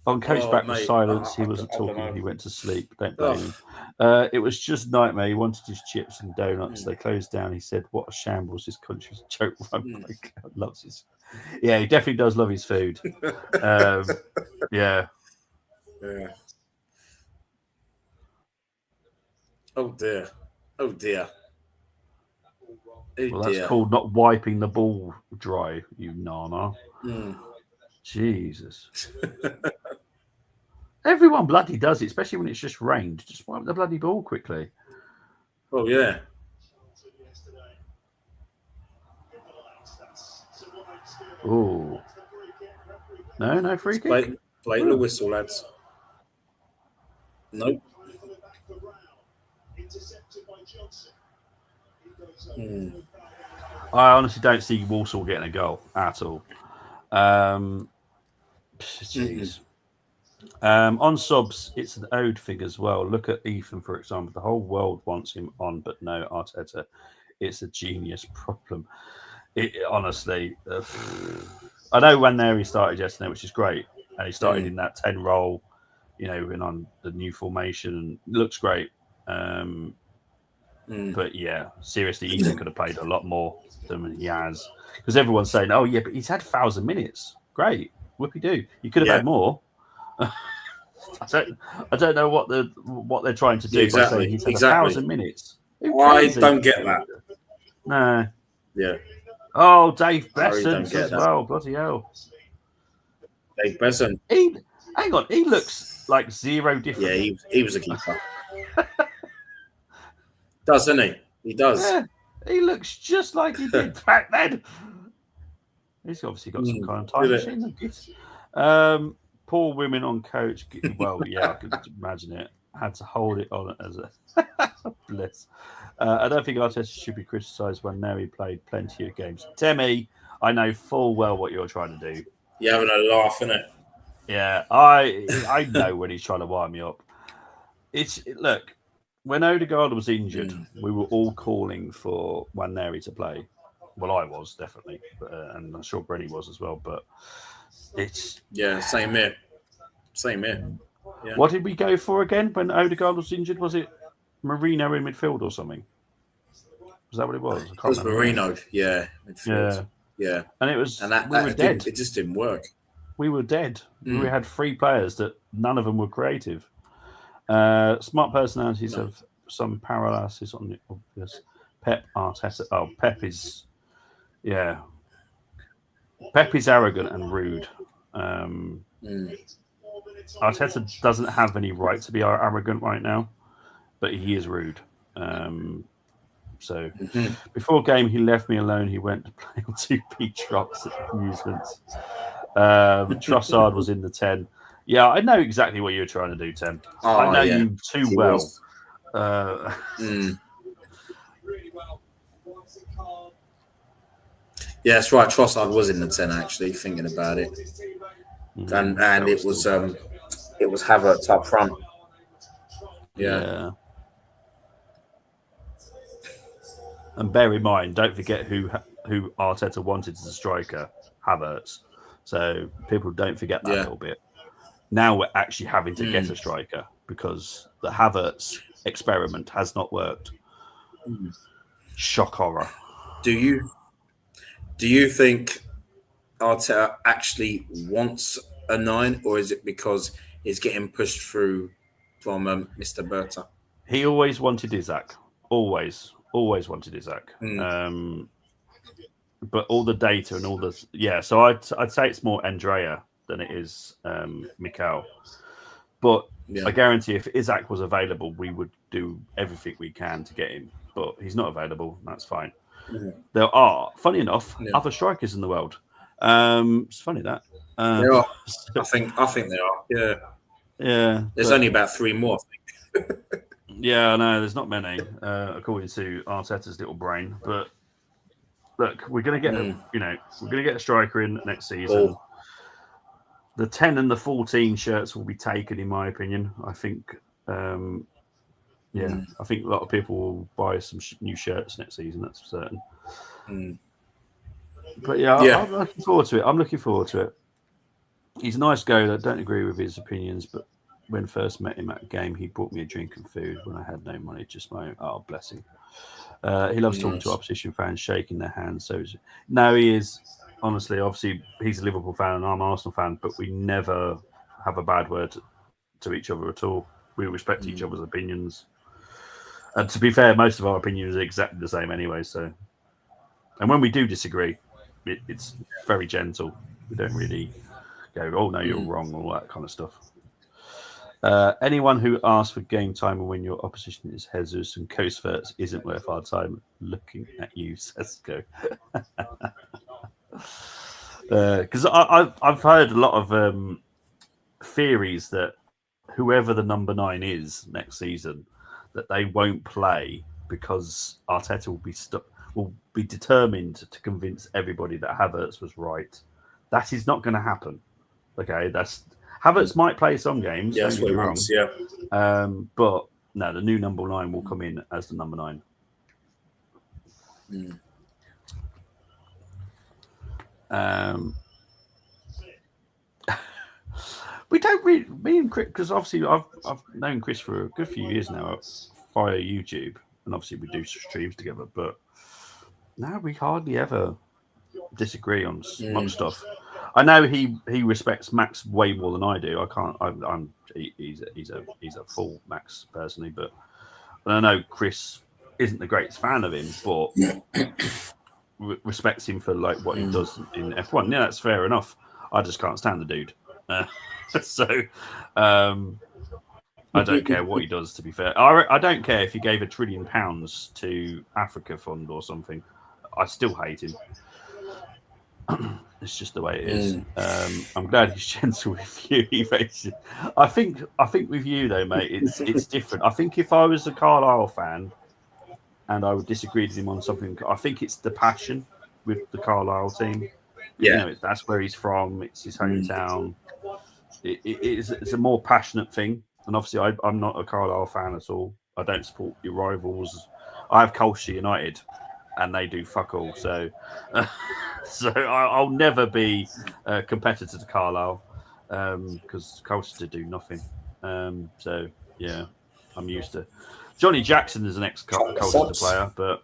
On Coach back with silence, he wasn't talking. He went to sleep. Don't blame him. It was just nightmare. He wanted his chips and donuts. They closed down. He said, "What a shambles! This country's a joke." Oh my God, loves his. Yeah, he definitely does love his food. Yeah. Yeah. Oh dear. Oh dear. Well, that's called not wiping the ball dry, you nana. Jesus. Everyone bloody does it, especially when it's just rained. Just wipe the bloody ball quickly. Oh, yeah. Oh. No free kick? Play the whistle, lads. Nope. I honestly don't see Walsall getting a goal at all. Jeez. On subs, it's an ode thing as well. Look at Ethan, for example. The whole world wants him on, but no, Arteta. It's a genius problem. Honestly, I know when he started yesterday, which is great. And he started in that 10 role, and on the new formation, and looks great. But yeah, seriously, Ethan could have played a lot more than he has. Because everyone's saying, oh, yeah, but he's had 1,000 minutes. Great. Whoopie-doo. You could have had more. I don't know what they're trying to do. Exactly. By saying he's had 1,000 minutes. I don't get that. No. Yeah. Oh, Dave Bessons as well. Bloody hell. Dave Besson. Hang on. He looks like zero different. Yeah, he was a keeper. Doesn't he? He does. Yeah, he looks just like he did back then. He's obviously got some kind of time machine. Poor women on coach. Well, yeah, I could imagine it. Had to hold it on as a bliss. I don't think Arteta should be criticised when Neri played plenty of games. Temi, I know full well what you're trying to do. You're having a laugh, innit? Yeah, I know when he's trying to wind me up. Look, when Odegaard was injured, we were all calling for Nwaneri to play. Well, I was definitely, and I'm sure Brenny was as well. But it's same here. Yeah. What did we go for again when Odegaard was injured? Was it Marino in midfield or something? Was that what it was? It was Marino, yeah, midfield. Yeah. And it was, and that we were dead. It just didn't work. We were dead. We had 3 players that none of them were creative. Smart personalities have some paralysis on the obvious. Pep Arteta. Oh, Pep is arrogant and rude. Arteta doesn't have any right to be arrogant right now, but he is rude. So before game, he left me alone. He went to play on 2p drops at amusements. Trossard was in the 10. Yeah, I know exactly what you're trying to do, Tim. I know you too well. Yeah, that's right. Trossard was in the 10, actually, thinking about it. And it was Havertz up front. Yeah. And bear in mind, don't forget who Arteta wanted as a striker, Havertz. So people don't forget that a little bit. Now we're actually having to get a striker because the Havertz experiment has not worked. Shock horror. Do you think Arteta actually wants a 9, or is it because it's getting pushed through from Mr. Berta? He always wanted Isaac. Always wanted Isaac. But all the data and all the so I'd say it's more Andrea than it is Mikhail. But I guarantee if Isaac was available, we would do everything we can to get him. But he's not available. That's fine. There are, funny enough, other strikers in the world. It's funny that. There are. I think they are. Yeah. Yeah. There's only about 3 more, I think. Yeah, I know. There's not many, according to Arteta's little brain. But look, we're going to get, we're going to get a striker in next season. The 10 and the 14 shirts will be taken, in my opinion. I think, I think a lot of people will buy some new shirts next season. That's for certain. But I'm looking forward to it. He's a nice guy. I don't agree with his opinions, but when first met him at a game, he bought me a drink and food when I had no money. Just bless him. He loves talking to opposition fans, shaking their hands. So no, he is. Honestly, obviously, he's a Liverpool fan and I'm an Arsenal fan, but we never have a bad word to each other at all. We respect each other's opinions. And to be fair, most of our opinions are exactly the same anyway. So, and when we do disagree, it's very gentle. We don't really go, "Oh no, you're wrong," all that kind of stuff. Anyone who asks for game time when your opposition is Jesus and Coast first isn't worth our time looking at you, Sesko. Because I've heard a lot of theories that whoever the number 9 is next season, that they won't play because Arteta will be determined to convince everybody that Havertz was right. That is not going to happen. Okay, Havertz might play some games. That's what he wants. Yeah, but no, the new number 9 will come in as the number 9. We don't really, me and Chris, because obviously I've known Chris for a good few years now via YouTube, and obviously we do streams together, but now we hardly ever disagree on much stuff. I know he respects Max way more than I do. He's a full Max personally, but I know Chris isn't the greatest fan of him, but respects him for like what he does in F1. Yeah, that's fair enough. I just can't stand the dude. So I don't care what he does, to be fair. I don't care if he gave £1 trillion to Africa Fund or something. I still hate him. It's just the way it is. I'm glad he's gentle with you. I think with you though, mate, it's different. I think if I was a Carlisle fan and I would disagree with him on something, I think it's the passion with the Carlisle team. Yeah, that's where he's from. It's his hometown. It's a more passionate thing. And obviously, I'm not a Carlisle fan at all. I don't support your rivals. I have Colchester United, and they do fuck all. So, I'll never be a competitor to Carlisle because Colchester do nothing. So yeah, I'm used to. Johnny Jackson is an ex-Colchester player, but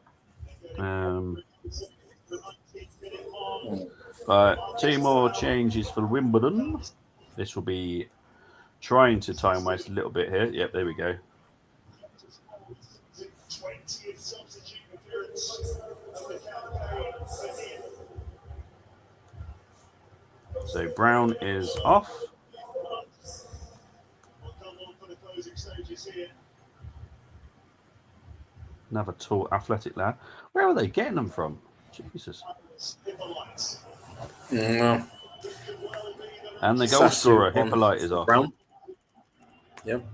2 more changes for Wimbledon. This will be trying to time waste a little bit here. Yep, there we go. So Brown is off. Another tall, athletic lad. Where are they getting them from? Jesus. No. And the goal scorer, Hippolyte, is off. Brown. Yep.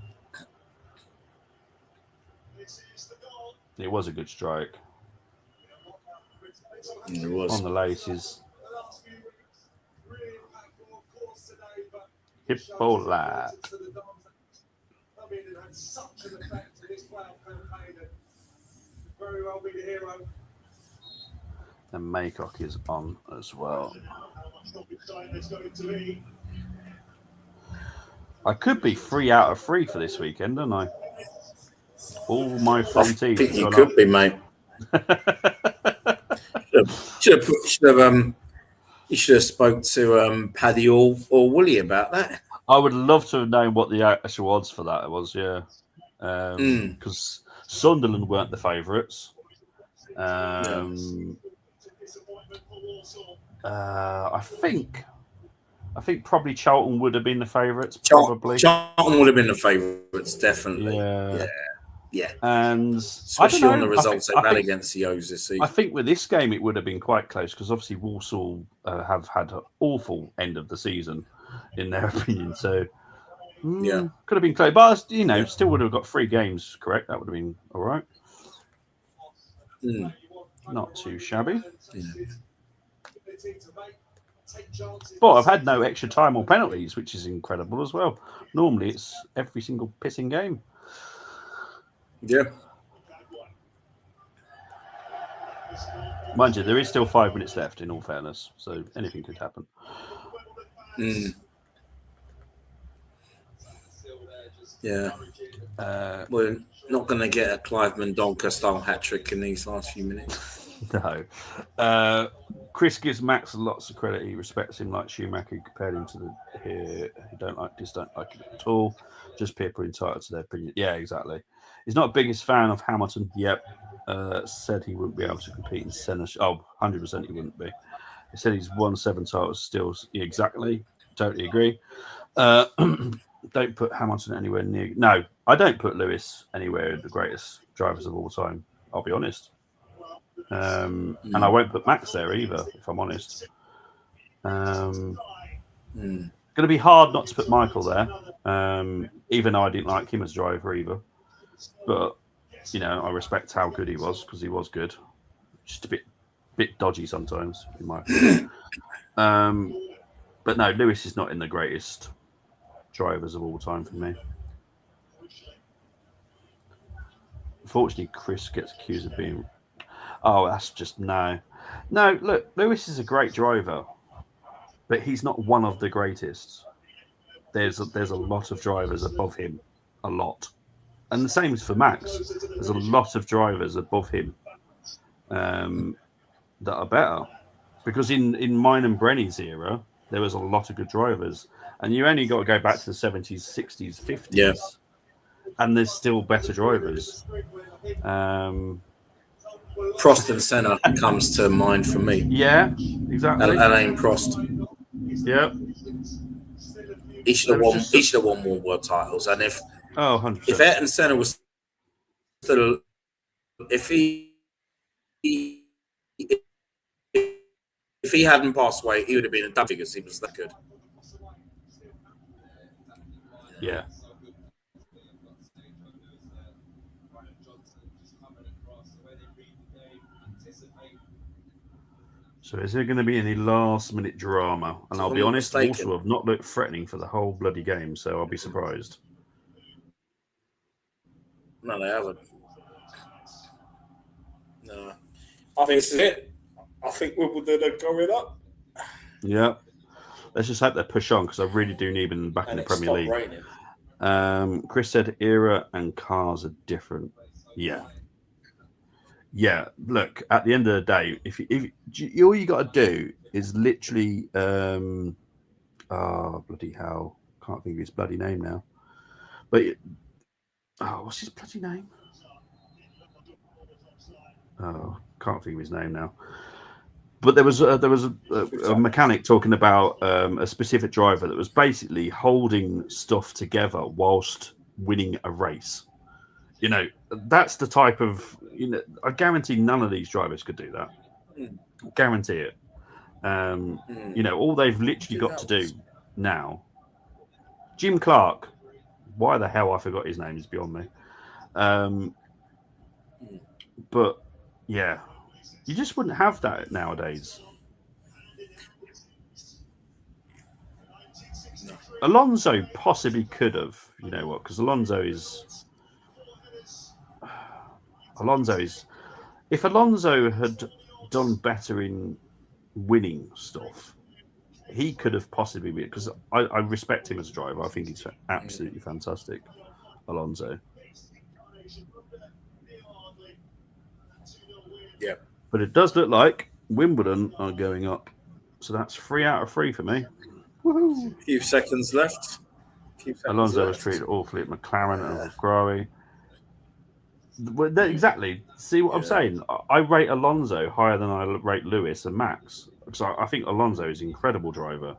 It was a good strike. It was. On the laces. Hippolyte. And Maycock is on as well. I could be 3 out of 3 for this weekend, don't I? All my from teams. I think you could be, mate. should have You should have spoke to Paddy or Wooly about that. I would love to have known what the actual odds for that was. Yeah, because Sunderland weren't the favourites. I think probably Charlton would have been the favourites. Probably Charlton would have been the favourites, definitely. Yeah. And especially I don't on know, the results they've had against the O's this season. I think with this game it would have been quite close because obviously Walsall have had an awful end of the season, in their opinion. So could have been close, but still would have got 3 games. Correct? That would have been all right. Not too shabby. But I've had no extra time or penalties, which is incredible as well. Normally it's every single pissing game. Yeah. Mind you, there is still 5 minutes left, in all fairness, so anything could happen. Yeah. We're not going to get a Clive Mendonca style hat-trick in these last few minutes. No. Chris gives Max lots of credit. He respects him like Schumacher. He compared him to the here who don't like it at all. Just people entitled to their opinion. Yeah, exactly. He's not the biggest fan of Hamilton. Yep. Said he wouldn't be able to compete in Senna. 100% he wouldn't be. He said he's won 7 titles still. Yeah, exactly. Totally agree. Don't put Hamilton anywhere near. No, I don't put Lewis anywhere the greatest drivers of all time. I'll be honest. And I won't put Max there either, if I'm honest. Going to be hard not to put Michael there, even though I didn't like him as driver either. But I respect how good he was because he was good. Just a bit dodgy sometimes, in my opinion. But no, Lewis is not in the greatest drivers of all time for me. Unfortunately, Chris gets accused of being. Oh, that's just no. Look, Lewis is a great driver, but he's not one of the greatest. There's a lot of drivers above him, a lot, and the same is for Max. There's a lot of drivers above him that are better, because in mine and Brenny's era, there was a lot of good drivers, and you only got to go back to the 70s, 60s, 50s, and there's still better drivers. Prost and Senna comes to mind for me. Yeah, exactly. Alain Prost. Yeah. He should have won more world titles. And if 100%. If Ayrton Senna was still, if he hadn't passed away, he would have been a double because he was that good. Yeah. So is there going to be any last-minute drama? And I'll be honest, Walsall have not looked threatening for the whole bloody game, so I'll be surprised. No, they haven't. No. I think this is it. I think Wimbledon are going up. Yeah. Let's just hope they push on, because I really do need them back in the Premier League. Raining. Chris said era and cars are different. Yeah. Yeah, look, at the end of the day, if all you got to do is literally, bloody hell, can't think of his bloody name now. But, what's his bloody name? Oh, can't think of his name now. But there was a mechanic talking about a specific driver that was basically holding stuff together whilst winning a race. That's the type of, I guarantee none of these drivers could do that. Guarantee it. All they've literally got to do now. Jim Clark, why the hell I forgot his name is beyond me. But yeah, you just wouldn't have that nowadays. Alonso possibly could have, you know what, because Alonso is, if Alonso had done better in winning stuff, he could have possibly been, because I respect him as a driver. I think he's absolutely fantastic, Alonso. Yeah. But it does look like Wimbledon are going up. So that's 3 out of 3 for me. Woohoo! Few seconds left. Alonso was treated awfully at McLaren over Ferrari. Exactly. See what I'm saying? I rate Alonso higher than I rate Lewis and Max because I think Alonso is an incredible driver.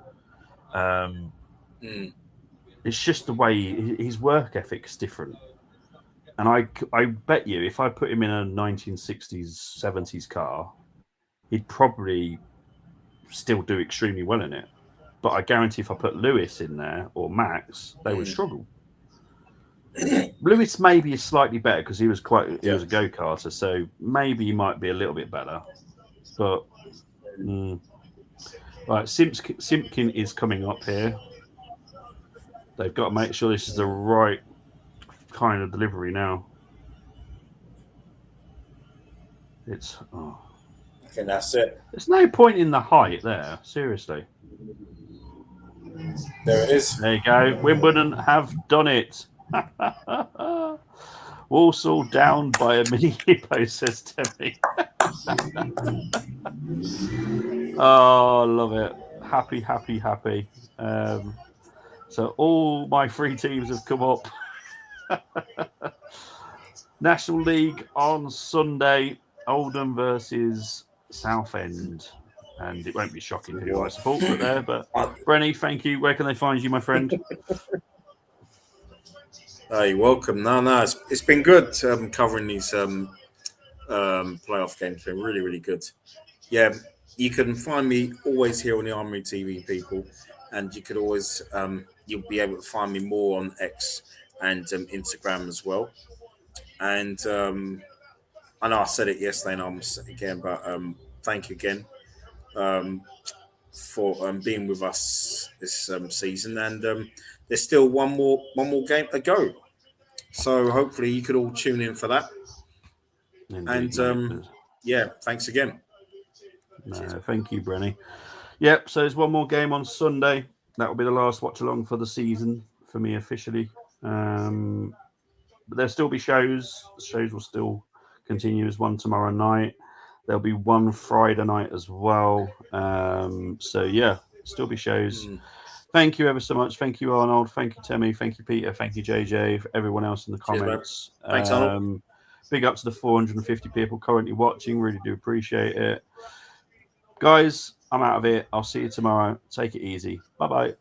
It's just the way his work ethic is different. And I bet you if I put him in a 1960s, 70s car, he'd probably still do extremely well in it. But I guarantee if I put Lewis in there or Max, they would struggle. Lewis maybe is slightly better because he was a go-karter, so maybe he might be a little bit better. But right, Simpkin is coming up here. They've got to make sure this is the right kind of delivery now. I think that's it. There's no point in the height there, seriously. There it is. There you go. Wimbledon have done it. Walsall down by a mini hippo, says Timmy. Oh, I love it. Happy, happy, happy. So all my 3 teams have come up. National League on Sunday. Oldham versus Southend. And it won't be shocking who I support there. But Brenny, thank you. Where can they find you, my friend? You're welcome. No, it's been good covering these playoff games. It's been really, really good. Yeah, you can find me always here on the Armory TV, people, and you could always you'll be able to find me more on X and Instagram as well. And I know I said it yesterday, and I'm saying it again, but thank you again for being with us this season. And there's still one more game to go, so hopefully you could all tune in for that. Indeed, and thanks again. No, thank you, Brenny. Yep, so there's one more game on Sunday. That will be the last watch along for the season for me officially. But there'll still be shows. The shows will still continue. There's one tomorrow night. There'll be one Friday night as well. So yeah, still be shows. Thank you ever so much. Thank you, Arnold. Thank you, Timmy. Thank you, Peter. Thank you, JJ. For everyone else in the comments. Cheers, thanks, Arnold. Big up to the 450 people currently watching. Really do appreciate it. Guys, I'm out of here. I'll see you tomorrow. Take it easy. Bye-bye.